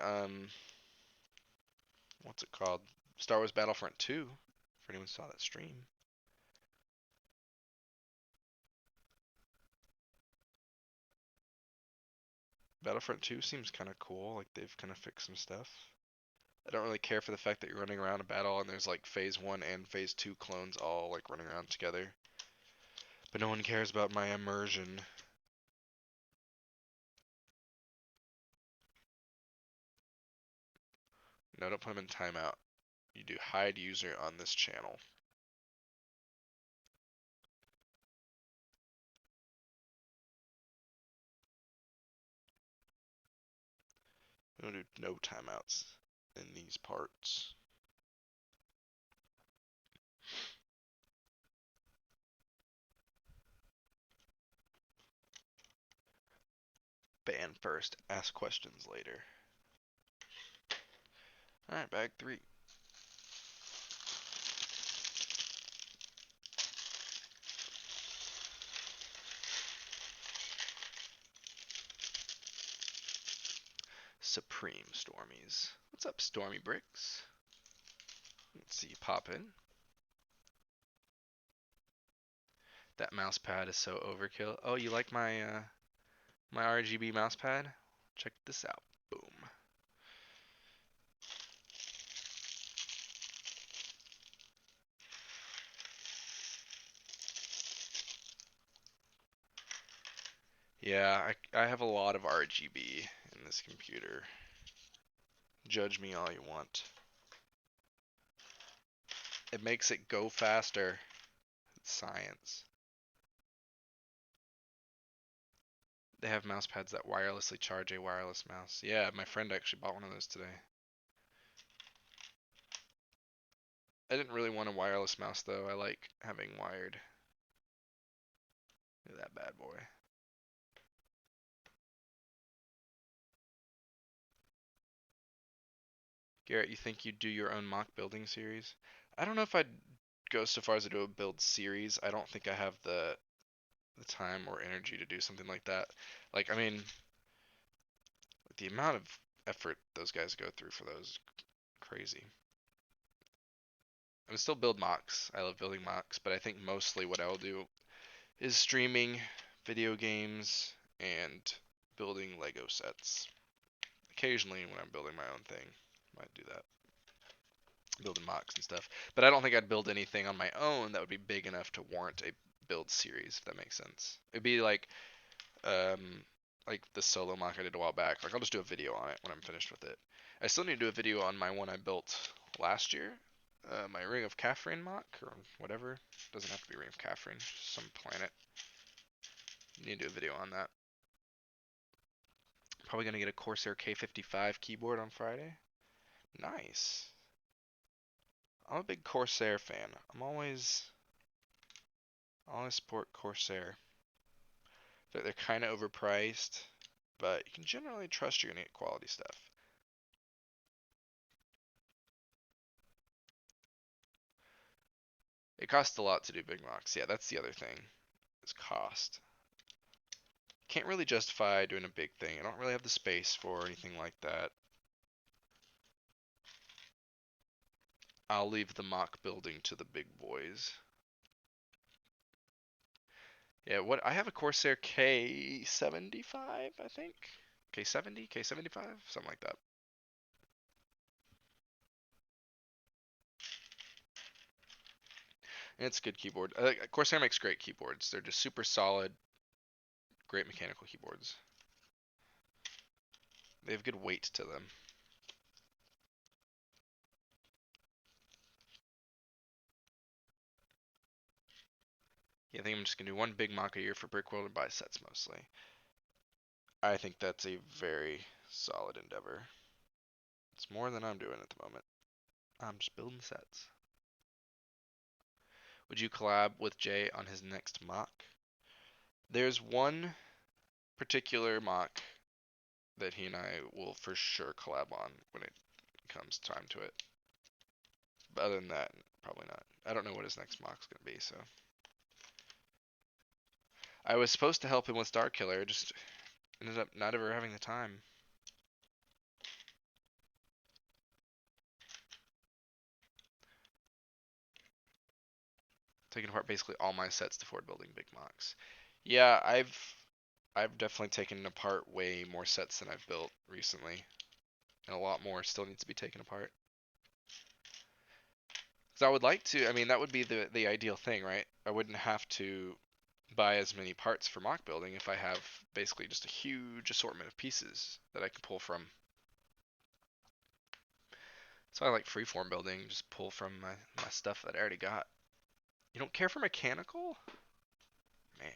what's it called? Star Wars Battlefront 2. If anyone saw that stream. Battlefront 2 seems kind of cool. Like they've kind of fixed some stuff. I don't really care for the fact that you're running around a battle and there's like phase 1 and phase 2 clones all like running around together. But no one cares about my immersion. No, don't put them in timeout. You do hide user on this channel. We don't do no timeouts in these parts. Ban first, ask questions later. Alright, bag 3. Supreme Stormies. What's up, Stormy Bricks? Let's see you pop in. That mouse pad is so overkill. Oh, you like my RGB mouse pad? Check this out. Boom. Yeah, I have a lot of RGB in this computer. Judge me all you want. It makes it go faster. It's science. They have mouse pads that wirelessly charge a wireless mouse. Yeah, my friend actually bought one of those today. I didn't really want a wireless mouse though. I like having wired. Look at that bad boy. Garrett, you think you'd do your own mock building series? I don't know if I'd go so far as to do a build series. I don't think I have the time or energy to do something like that. Like, I mean, the amount of effort those guys go through for those is crazy. I would still build mocks. I love building mocks, but I think mostly what I will do is streaming video games and building Lego sets. Occasionally, when I'm building my own thing, I might do that. Building mocks and stuff. But I don't think I'd build anything on my own that would be big enough to warrant a build series, if that makes sense. It'd be like the solo mock I did a while back. Like I'll just do a video on it when I'm finished with it. I still need to do a video on my one I built last year. My Ring of Catherine mock or whatever. Doesn't have to be Ring of Catherine, just some planet. Need to do a video on that. Probably gonna get a Corsair K55 keyboard on Friday. Nice. I'm a big Corsair fan. I'm always support Corsair. They're kind of overpriced, but you can generally trust you're gonna get quality stuff. It costs a lot to do big mocks. Yeah, that's the other thing. Is cost. Can't really justify doing a big thing. I don't really have the space for anything like that. I'll leave the mock building to the big boys. Yeah, what I have a Corsair K75, I think. K70, K75, something like that. And it's a good keyboard. Corsair makes great keyboards. They're just super solid, great mechanical keyboards. They have good weight to them. Yeah, I think I'm just gonna do one big mock a year for Brickworld and buy sets mostly. I think that's a very solid endeavor. It's more than I'm doing at the moment. I'm just building sets. Would you collab with Jay on his next mock? There's one particular mock that he and I will for sure collab on when it comes time to it. But other than that, probably not. I don't know what his next mock's gonna be, so. I was supposed to help him with Star Killer, just ended up not ever having the time. Taking apart basically all my sets before building big mocks. Yeah, I've definitely taken apart way more sets than I've built recently. And a lot more still needs to be taken apart. So I would like to, I mean, that would be the ideal thing, right? I wouldn't have to buy as many parts for mock building if I have basically just a huge assortment of pieces that I can pull from. So I like freeform building, just pull from my stuff that I already got. You don't care for mechanical? Man.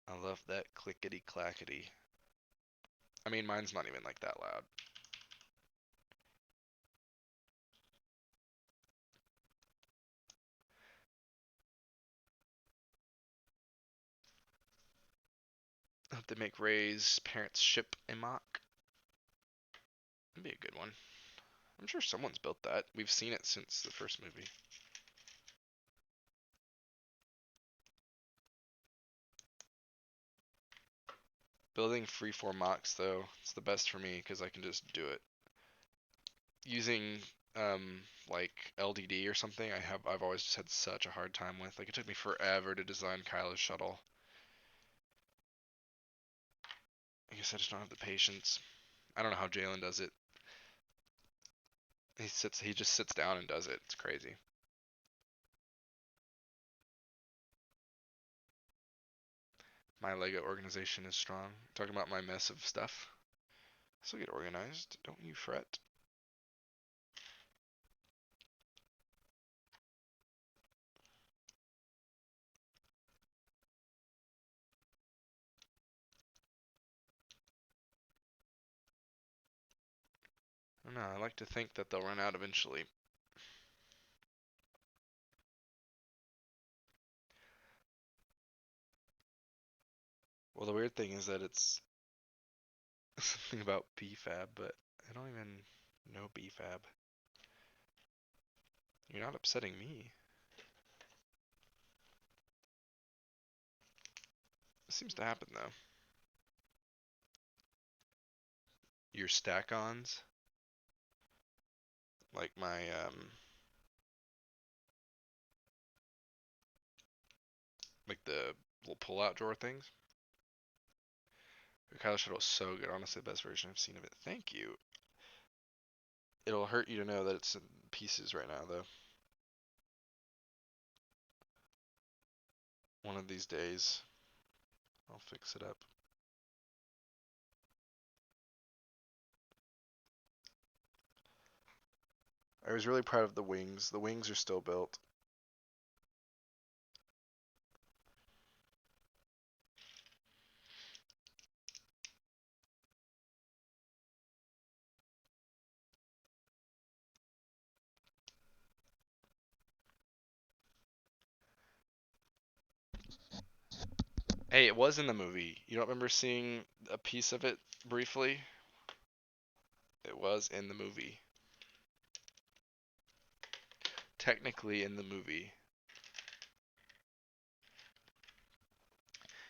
I love that clickety clackety. I mean, mine's not even like that loud. I hope they make Ray's parents ship a mock. That'd be a good one. I'm sure someone's built that. We've seen it since the first movie. Building freeform mocks though, it's the best for me because I can just do it. Using like LDD or something, I've always just had such a hard time with. Like it took me forever to design Kylo's shuttle. I guess I just don't have the patience. I don't know how Jalen does it. He just sits down and does it. It's crazy. My Lego organization is strong. Talking about my mess of stuff. So get organized. Don't you fret. I don't know. I like to think that they'll run out eventually. Well, the weird thing is that it's something about BFAB, but I don't even know BFAB. You're not upsetting me. It seems to happen though. Your stack-ons, like my like the little pull-out drawer things. Your Kylo Shuttle is so good. Honestly, the best version I've seen of it. Thank you. It'll hurt you to know that it's in pieces right now, though. One of these days, I'll fix it up. I was really proud of the wings. The wings are still built. Hey, it was in the movie. You don't remember seeing a piece of it briefly? It was in the movie. Technically in the movie.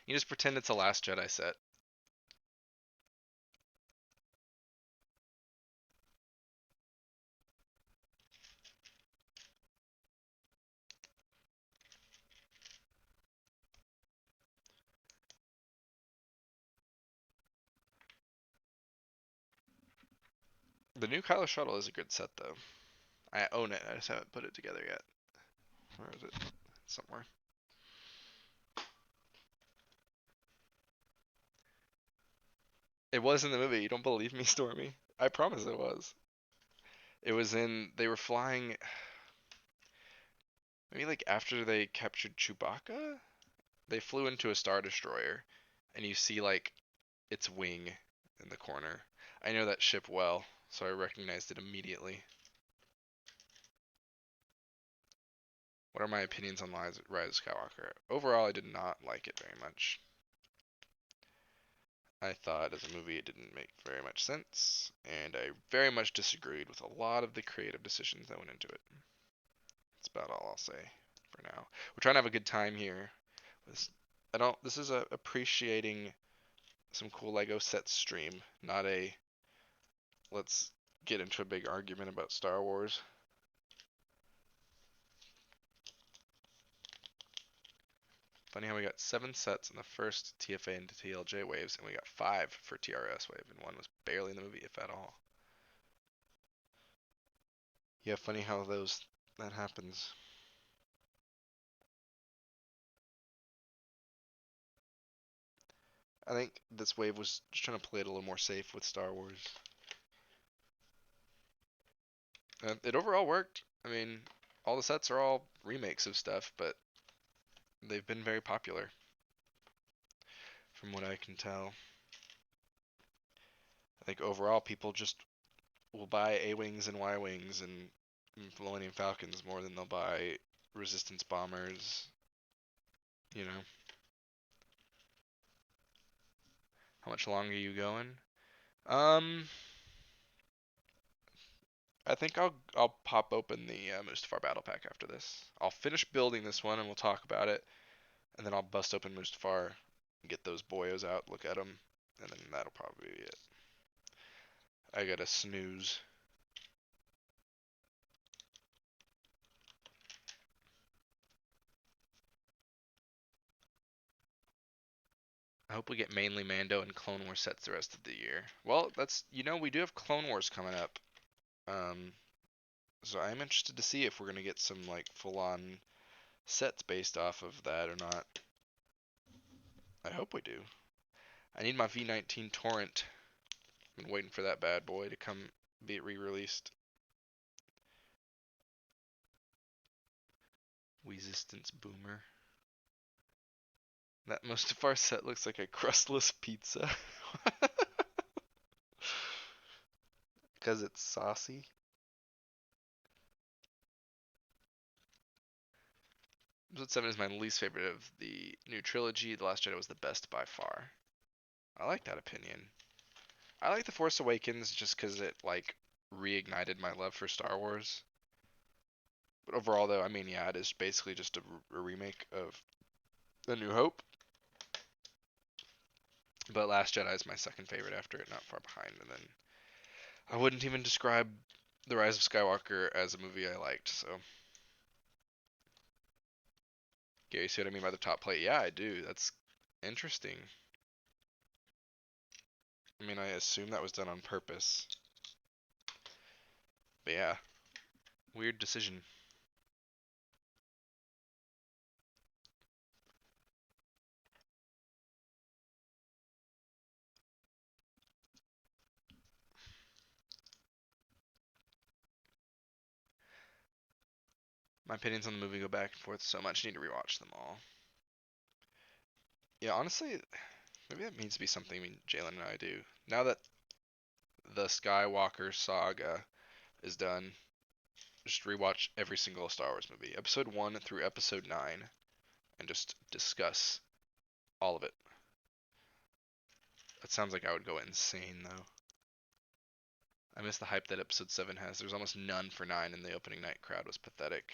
You just pretend it's a Last Jedi set. The new Kylo Shuttle is a good set, though. I own it. I just haven't put it together yet. Where is it? Somewhere. It was in the movie. You don't believe me, Stormy? I promise it was. It was in. They were flying. Maybe like after they captured Chewbacca, they flew into a Star Destroyer, and you see like its wing in the corner. I know that ship well, so I recognized it immediately. What are my opinions on Rise of Skywalker? Overall, I did not like it very much. I thought as a movie it didn't make very much sense, and I very much disagreed with a lot of the creative decisions that went into it. That's about all I'll say for now. We're trying to have a good time here. This is a appreciating some cool Lego sets stream, not a let's get into a big argument about Star Wars. Funny how we got 7 sets in the first TFA and TLJ waves, and we got 5 for TRS wave, and one was barely in the movie, if at all. Yeah, funny how that happens. I think this wave was just trying to play it a little more safe with Star Wars. It overall worked. I mean, all the sets are all remakes of stuff, but they've been very popular, from what I can tell. I think overall people just will buy A-Wings and Y-Wings and Millennium Falcons more than they'll buy Resistance Bombers, you know. How much longer are you going? Um, I think I'll pop open the Mustafar Battle Pack after this. I'll finish building this one and we'll talk about it, and then I'll bust open Mustafar and get those boyos out, look at them, and then that'll probably be it. I gotta snooze. I hope we get mainly Mando and Clone Wars sets the rest of the year. Well, that's we do have Clone Wars coming up. Um, so I'm interested to see if we're gonna get some like full-on sets based off of that or not. I hope we do. I need my V19 torrent. Been waiting for that bad boy to come be re-released. Resistance Boomer. That most of our set looks like a crustless pizza. Because it's saucy. Episode 7 is my least favorite of the new trilogy. The Last Jedi was the best by far. I like that opinion. I like The Force Awakens just because it, like, reignited my love for Star Wars. But overall, though, I mean, yeah, it is basically just a remake of A New Hope. But Last Jedi is my second favorite after it, not far behind. And then I wouldn't even describe The Rise of Skywalker as a movie I liked, so. Yeah, you see what I mean by the top plate? Yeah, I do. That's interesting. I mean, I assume that was done on purpose. But yeah, weird decision. My opinions on the movie go back and forth so much. I need to rewatch them all. Yeah, honestly, maybe that needs to be something Jalen and I do. Now that the Skywalker saga is done, just rewatch every single Star Wars movie, episode 1 through episode 9, and just discuss all of it. That sounds like I would go insane, though. I miss the hype that episode 7 has. There's almost none for 9, and the opening night crowd was pathetic.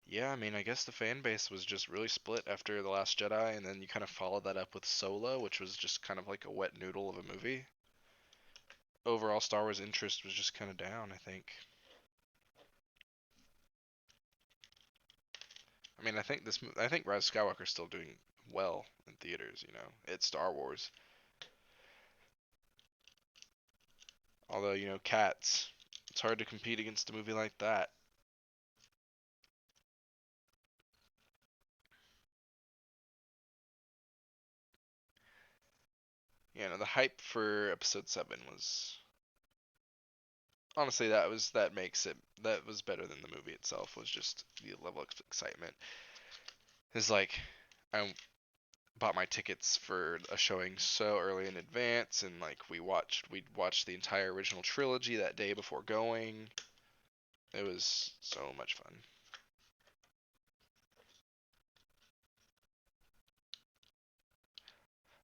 Yeah, I mean, I guess the fan base was just really split after The Last Jedi, and then you kind of followed that up with Solo, which was just kind of like a wet noodle of a movie. Overall, Star Wars interest was just kind of down, I think. I mean, I think Rise of Skywalker is still doing well in theaters. It's Star Wars. Although, Cats, it's hard to compete against a movie like that. The hype for Episode 7 was honestly that was better than the movie itself. Was just the level of excitement. Is like I bought my tickets for a showing so early in advance, and like we'd watched the entire original trilogy that day before going. It was so much fun.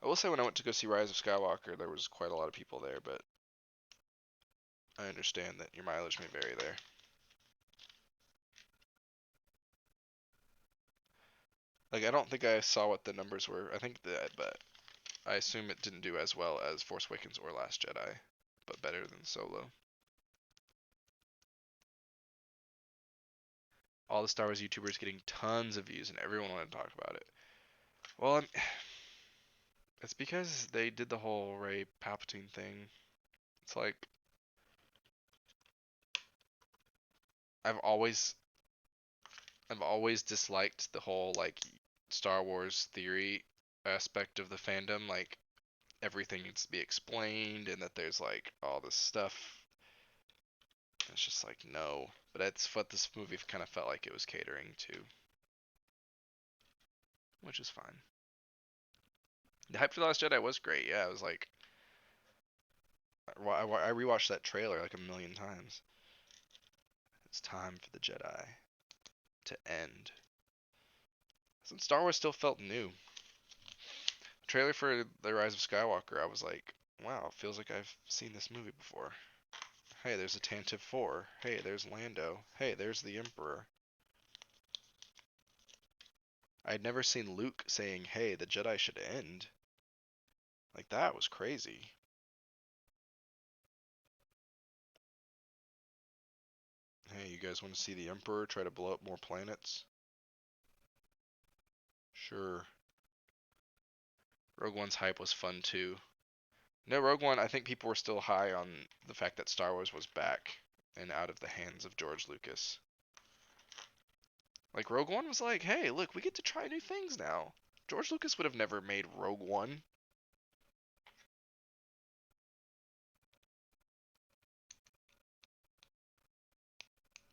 I will say when I went to go see Rise of Skywalker, there was quite a lot of people there, but I understand that your mileage may vary there. Like I don't think I saw what the numbers were. I think that, but I assume it didn't do as well as Force Awakens or Last Jedi, but better than Solo. All the Star Wars YouTubers getting tons of views, and everyone wanted to talk about it. Well, it's because they did the whole Rey Palpatine thing. It's like I've always I've always disliked the whole like Star Wars theory aspect of the fandom, like everything needs to be explained and that there's like all this stuff. It's just like no, but that's what this movie kind of felt like it was catering to, which is fine. The hype for the Last Jedi was great. Yeah, it was like I rewatched that trailer like a million times. It's time for the Jedi to end. Since Star Wars still felt new. The trailer for The Rise of Skywalker, I was like, wow, it feels like I've seen this movie before. Hey, there's a Tantive 4. Hey, there's Lando. Hey, there's the Emperor. I'd never seen Luke saying, hey, the Jedi should end. Like that was crazy. Hey, you guys want to see the Emperor try to blow up more planets? Sure. Rogue One's hype was fun too. No, Rogue One, I think people were still high on the fact that Star Wars was back and out of the hands of George Lucas. Like Rogue One was like, hey, look, we get to try new things now. George Lucas would have never made Rogue One.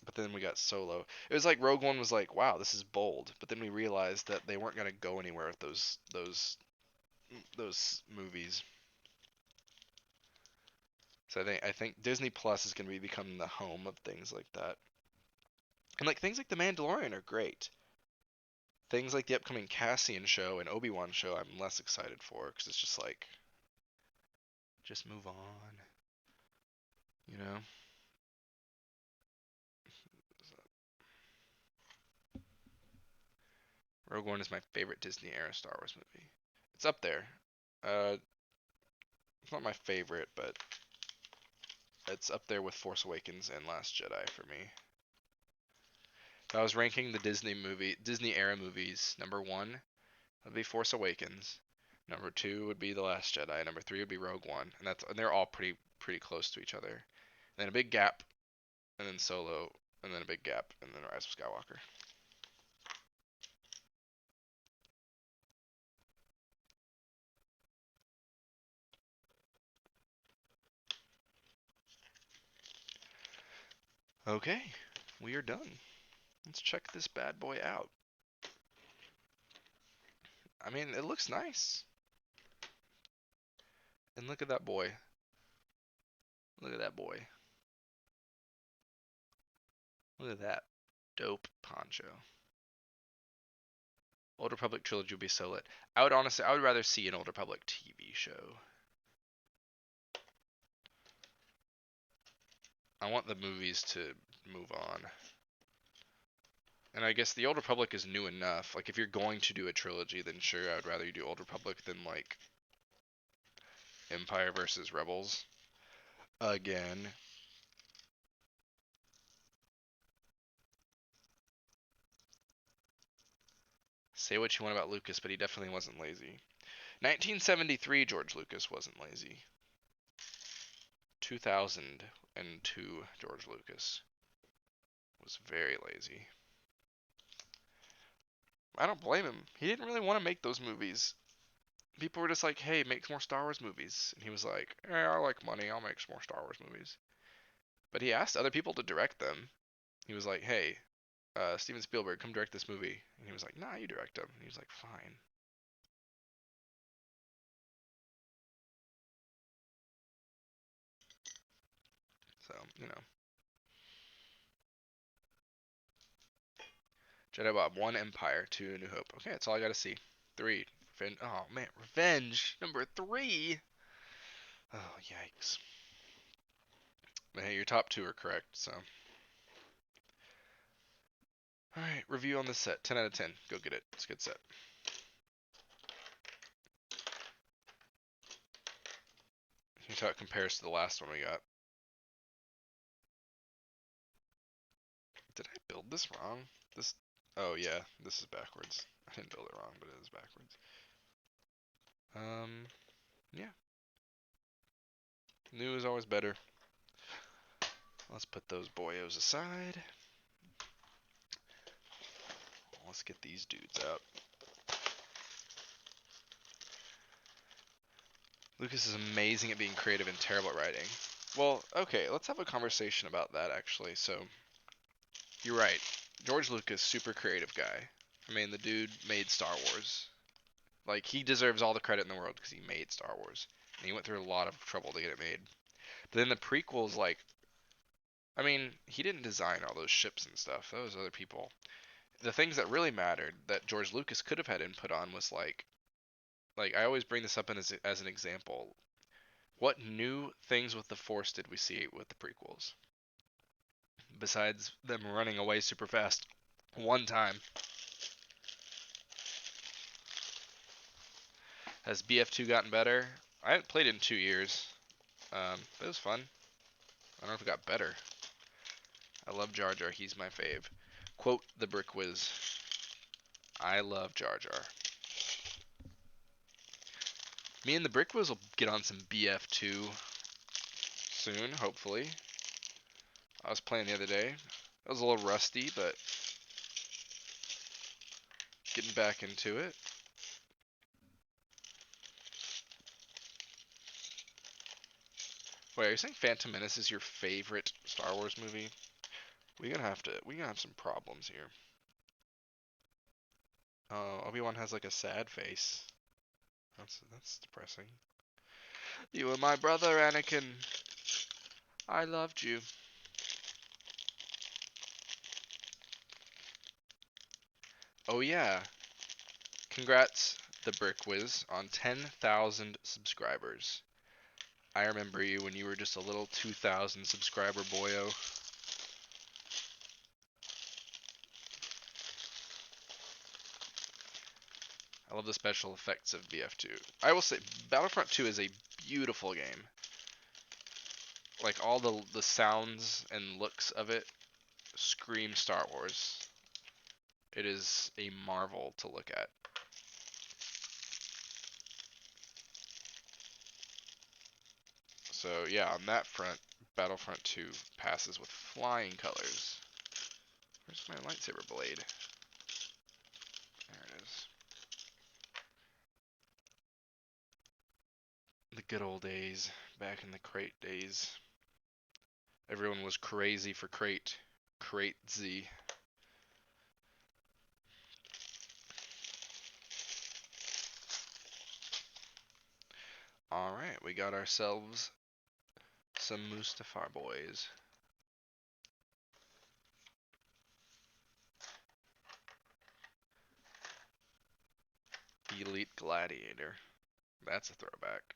But then we got Solo. It was like Rogue One was like, wow, this is bold. But then we realized that they weren't gonna go anywhere with those movies. So I think Disney Plus is gonna be becoming the home of things like that. And like things like The Mandalorian are great. Things like the upcoming Cassian show and Obi-Wan show, I'm less excited for because it's just like, just move on, you know. Rogue One is my favorite Disney era Star Wars movie. It's up there. Uh, it's not my favorite, but it's up there with Force Awakens and Last Jedi for me. If I was ranking the Disney era movies, number one would be Force Awakens. Number two would be The Last Jedi. Number three would be Rogue One, and they're all pretty close to each other. And then a big gap, and then Solo, and then a big gap, and then Rise of Skywalker. Okay, we are done. Let's check this bad boy out. I mean, it looks nice. And look at that boy. Look at that boy. Look at that dope poncho. Old Republic trilogy would be so lit. I would rather see an Old Republic TV show. I want the movies to move on. And I guess the Old Republic is new enough. Like, if you're going to do a trilogy, then sure, I would rather you do Old Republic than, like, Empire versus Rebels. Again. Say what you want about Lucas, but he definitely wasn't lazy. 1973, George Lucas wasn't lazy. 2002, George Lucas was very lazy. I don't blame him. He didn't really want to make those movies. People were just like, hey, make more Star Wars movies. And he was like, I like money. I'll make some more Star Wars movies. But he asked other people to direct them. He was like, hey, Steven Spielberg, come direct this movie. And he was like, nah, you direct them. And he was like, fine. So, you know. Jedi Bob, 1 Empire, 2 New Hope. Okay, that's all I gotta see. 3. Oh, man. Revenge. Number 3. Oh, yikes. But hey, your top 2 are correct, so. Alright, review on this set. 10 out of 10. Go get it. It's a good set. Here's how it compares to the last one we got. Did I build this wrong? This. Oh yeah, this is backwards. I didn't build it wrong, but it is backwards. Yeah. New is always better. Let's put those boyos aside. Let's get these dudes out. Lucas is amazing at being creative and terrible at writing. Well, okay, let's have a conversation about that actually. So, you're right. George Lucas, super creative guy. I mean, the dude made Star Wars. Like, he deserves all the credit in the world because he made Star Wars. And he went through a lot of trouble to get it made. But then the prequels, like, I mean, he didn't design all those ships and stuff. Those other people. The things that really mattered that George Lucas could have had input on was like I always bring this up as an example. What new things with the Force did we see with the prequels? Besides them running away super fast one time. Has BF2 gotten better? I hadn't played in 2 years. But it was fun. I don't know if it got better. I love Jar Jar. He's my fave. Quote the Brick Whiz. I love Jar Jar. Me and the Brick Whiz will get on some BF2 soon, hopefully. I was playing the other day. It was a little rusty, but getting back into it. Wait, are you saying Phantom Menace is your favorite Star Wars movie? We gonna have some problems here. Oh, Obi-Wan has like a sad face. That's depressing. You were my brother, Anakin. I loved you. Oh yeah. Congrats, the Brick Whiz, on 10,000 subscribers. I remember you when you were just a little 2,000 subscriber boyo. I love the special effects of BF2. I will say, Battlefront 2 is a beautiful game. Like all the sounds and looks of it scream Star Wars. It is a marvel to look at. So yeah, on that front, Battlefront 2 passes with flying colors. Where's my lightsaber blade? There it is. The good old days, back in the crate days. Everyone was crazy for crate. Crate Z. Alright, we got ourselves some Mustafar boys. Elite Gladiator. That's a throwback.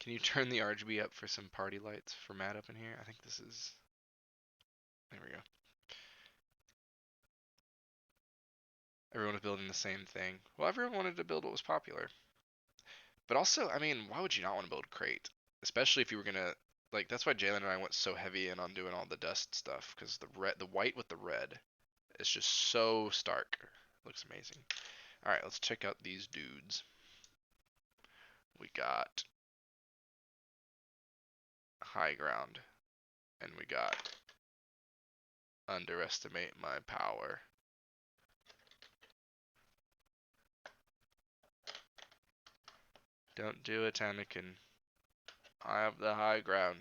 Can you turn the RGB up for some party lights for Matt up in here? I think this is... There we go. Everyone was building the same thing. Well, everyone wanted to build what was popular. But also, I mean, why would you not want to build crate? Especially if you were gonna... Like, that's why Jalen and I went so heavy in on doing all the dust stuff. Because the white with the red is just so stark. Looks amazing. Alright, let's check out these dudes. We got high ground. And we got underestimate my power. Don't do it, Anakin. I have the high ground.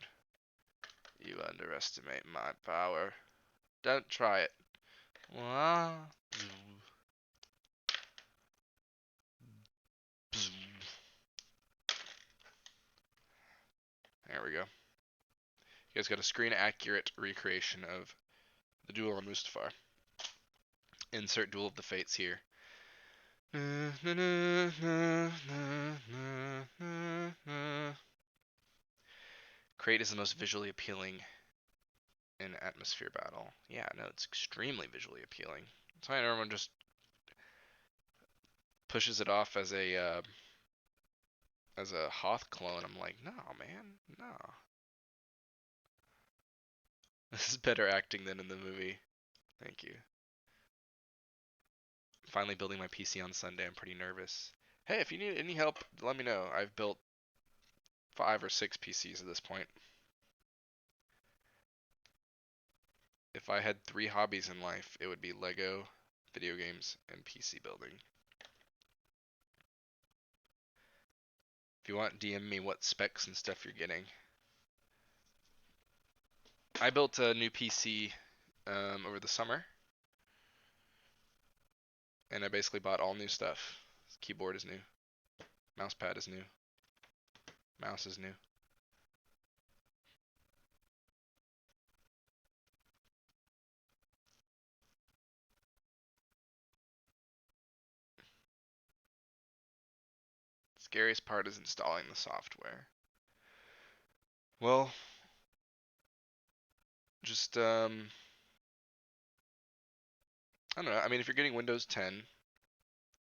You underestimate my power. Don't try it. There we go. You guys got a screen accurate recreation of the duel on Mustafar. Insert Duel of the Fates here. Crate is the most visually appealing in atmosphere battle. Yeah, no, it's extremely visually appealing. That's why everyone just pushes it off as a Hoth clone. I'm like, no, man, no. This is better acting than in the movie. Thank you. Finally building my PC on Sunday. I'm pretty nervous. Hey, if you need any help, let me know. I've built 5 or 6 PCs at this point. If I had 3 hobbies in life, it would be Lego, video games, and PC building. If you want, DM me what specs and stuff you're getting. I built a new PC over the summer, and I basically bought all new stuff. Keyboard is new, mousepad is new, mouse is new. Scariest part is installing the software. Well, just I don't know. I mean, if you're getting Windows 10,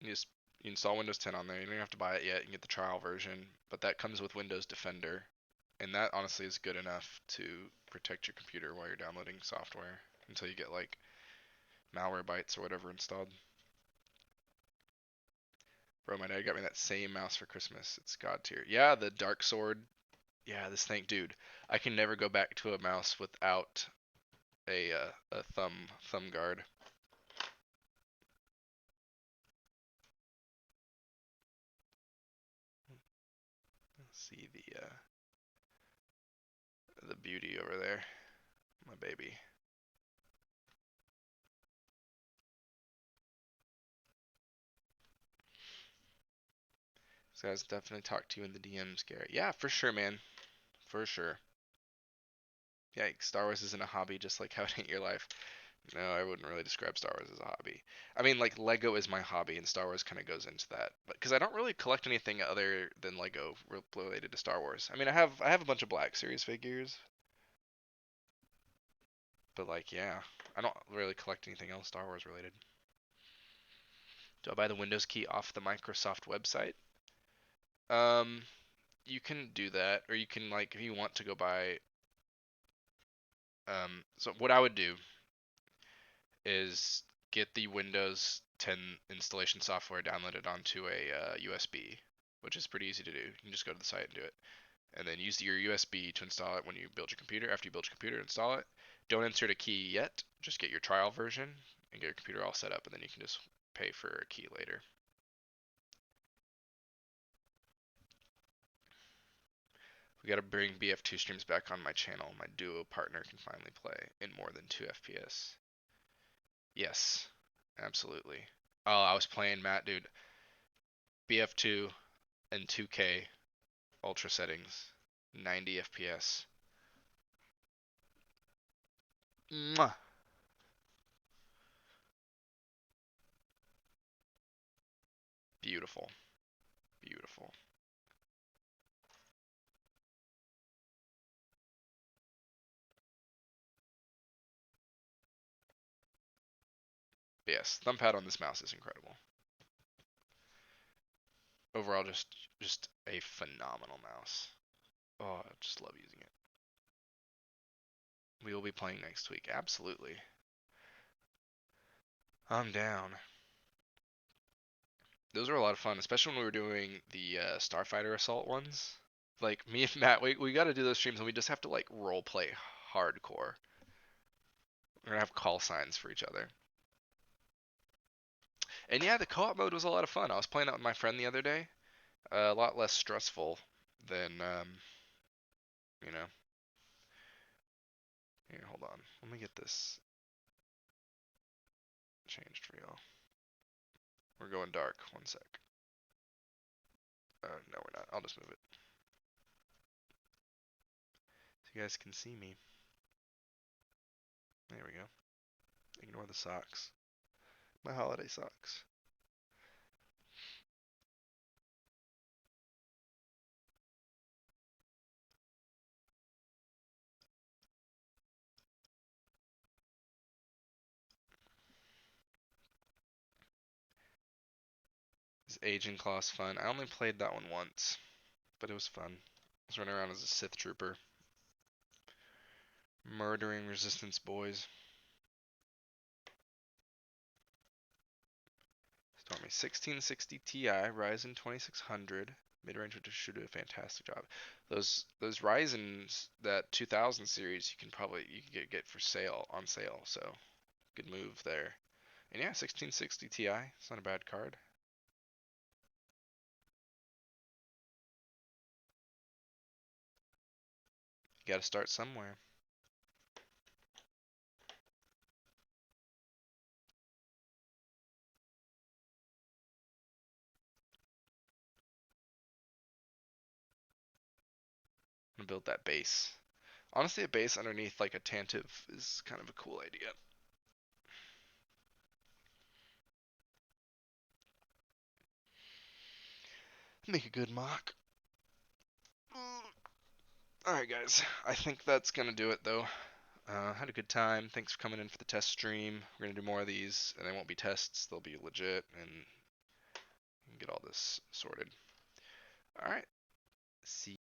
you just You install Windows 10 on there. You don't have to buy it yet. You can get the trial version, but that comes with Windows Defender, and that honestly is good enough to protect your computer while you're downloading software until you get like malware bytes or whatever installed. Bro, my dad got me that same mouse for Christmas. It's god tier. Yeah, the Dark Sword. Yeah, this thing, dude. I can never go back to a mouse without a thumb guard. See the beauty over there, my baby. This guy's definitely talked to you in the DMs, Garrett. Yeah, for sure, man. For sure. Yeah, Star Wars isn't a hobby, just like how it ain't your life. No, I wouldn't really describe Star Wars as a hobby. I mean, like Lego is my hobby, and Star Wars kind of goes into that. But because I don't really collect anything other than Lego related to Star Wars. I mean, I have a bunch of Black Series figures, but like, yeah, I don't really collect anything else Star Wars related. Do I buy the Windows key off the Microsoft website? Um, you can do that, or you can like if you want to go buy. So what I would do is get the Windows 10 installation software downloaded onto a USB, which is pretty easy to do. You can just go to the site and do it, and then use your USB to install it when you build your computer. After you build your computer, install it. Don't insert a key yet. Just get your trial version and get your computer all set up, and then you can just pay for a key later. We gotta bring BF2 streams back on my channel. My duo partner can finally play in more than 2 FPS. Yes, absolutely. Oh, I was playing Matt, dude. BF2 and 2K ultra settings, 90 FPS. Mwah. Beautiful, beautiful. But yes, thumbpad on this mouse is incredible. Overall, just a phenomenal mouse. Oh, I just love using it. We will be playing next week. Absolutely. I'm down. Those were a lot of fun, especially when we were doing the Starfighter Assault ones. Like me and Matt, we got to do those streams, and we just have to like role play hardcore. We're gonna have call signs for each other. And yeah, the co-op mode was a lot of fun. I was playing it with my friend the other day. A lot less stressful than you know. Here, hold on. Let me get this changed for y'all. We're going dark. One sec. No, we're not. I'll just move it so you guys can see me. There we go. Ignore the socks. My holiday socks. Is Aging Class fun? I only played that one once, but it was fun. I was running around as a Sith trooper, murdering Resistance boys. Stormy 1660 Ti Ryzen 2600 mid-range which should do a fantastic job. Those Ryzen's that 2000 series you can get for sale on sale, so good move there. And yeah, 1660 Ti, it's not a bad card. You got to start somewhere. I'm gonna build that base. Honestly, a base underneath like a Tantive is kind of a cool idea. Make a good mock. Alright guys, I think that's gonna do it though. Had a good time. Thanks for coming in for the test stream. We're gonna do more of these, and they won't be tests; they'll be legit and get all this sorted. All right. See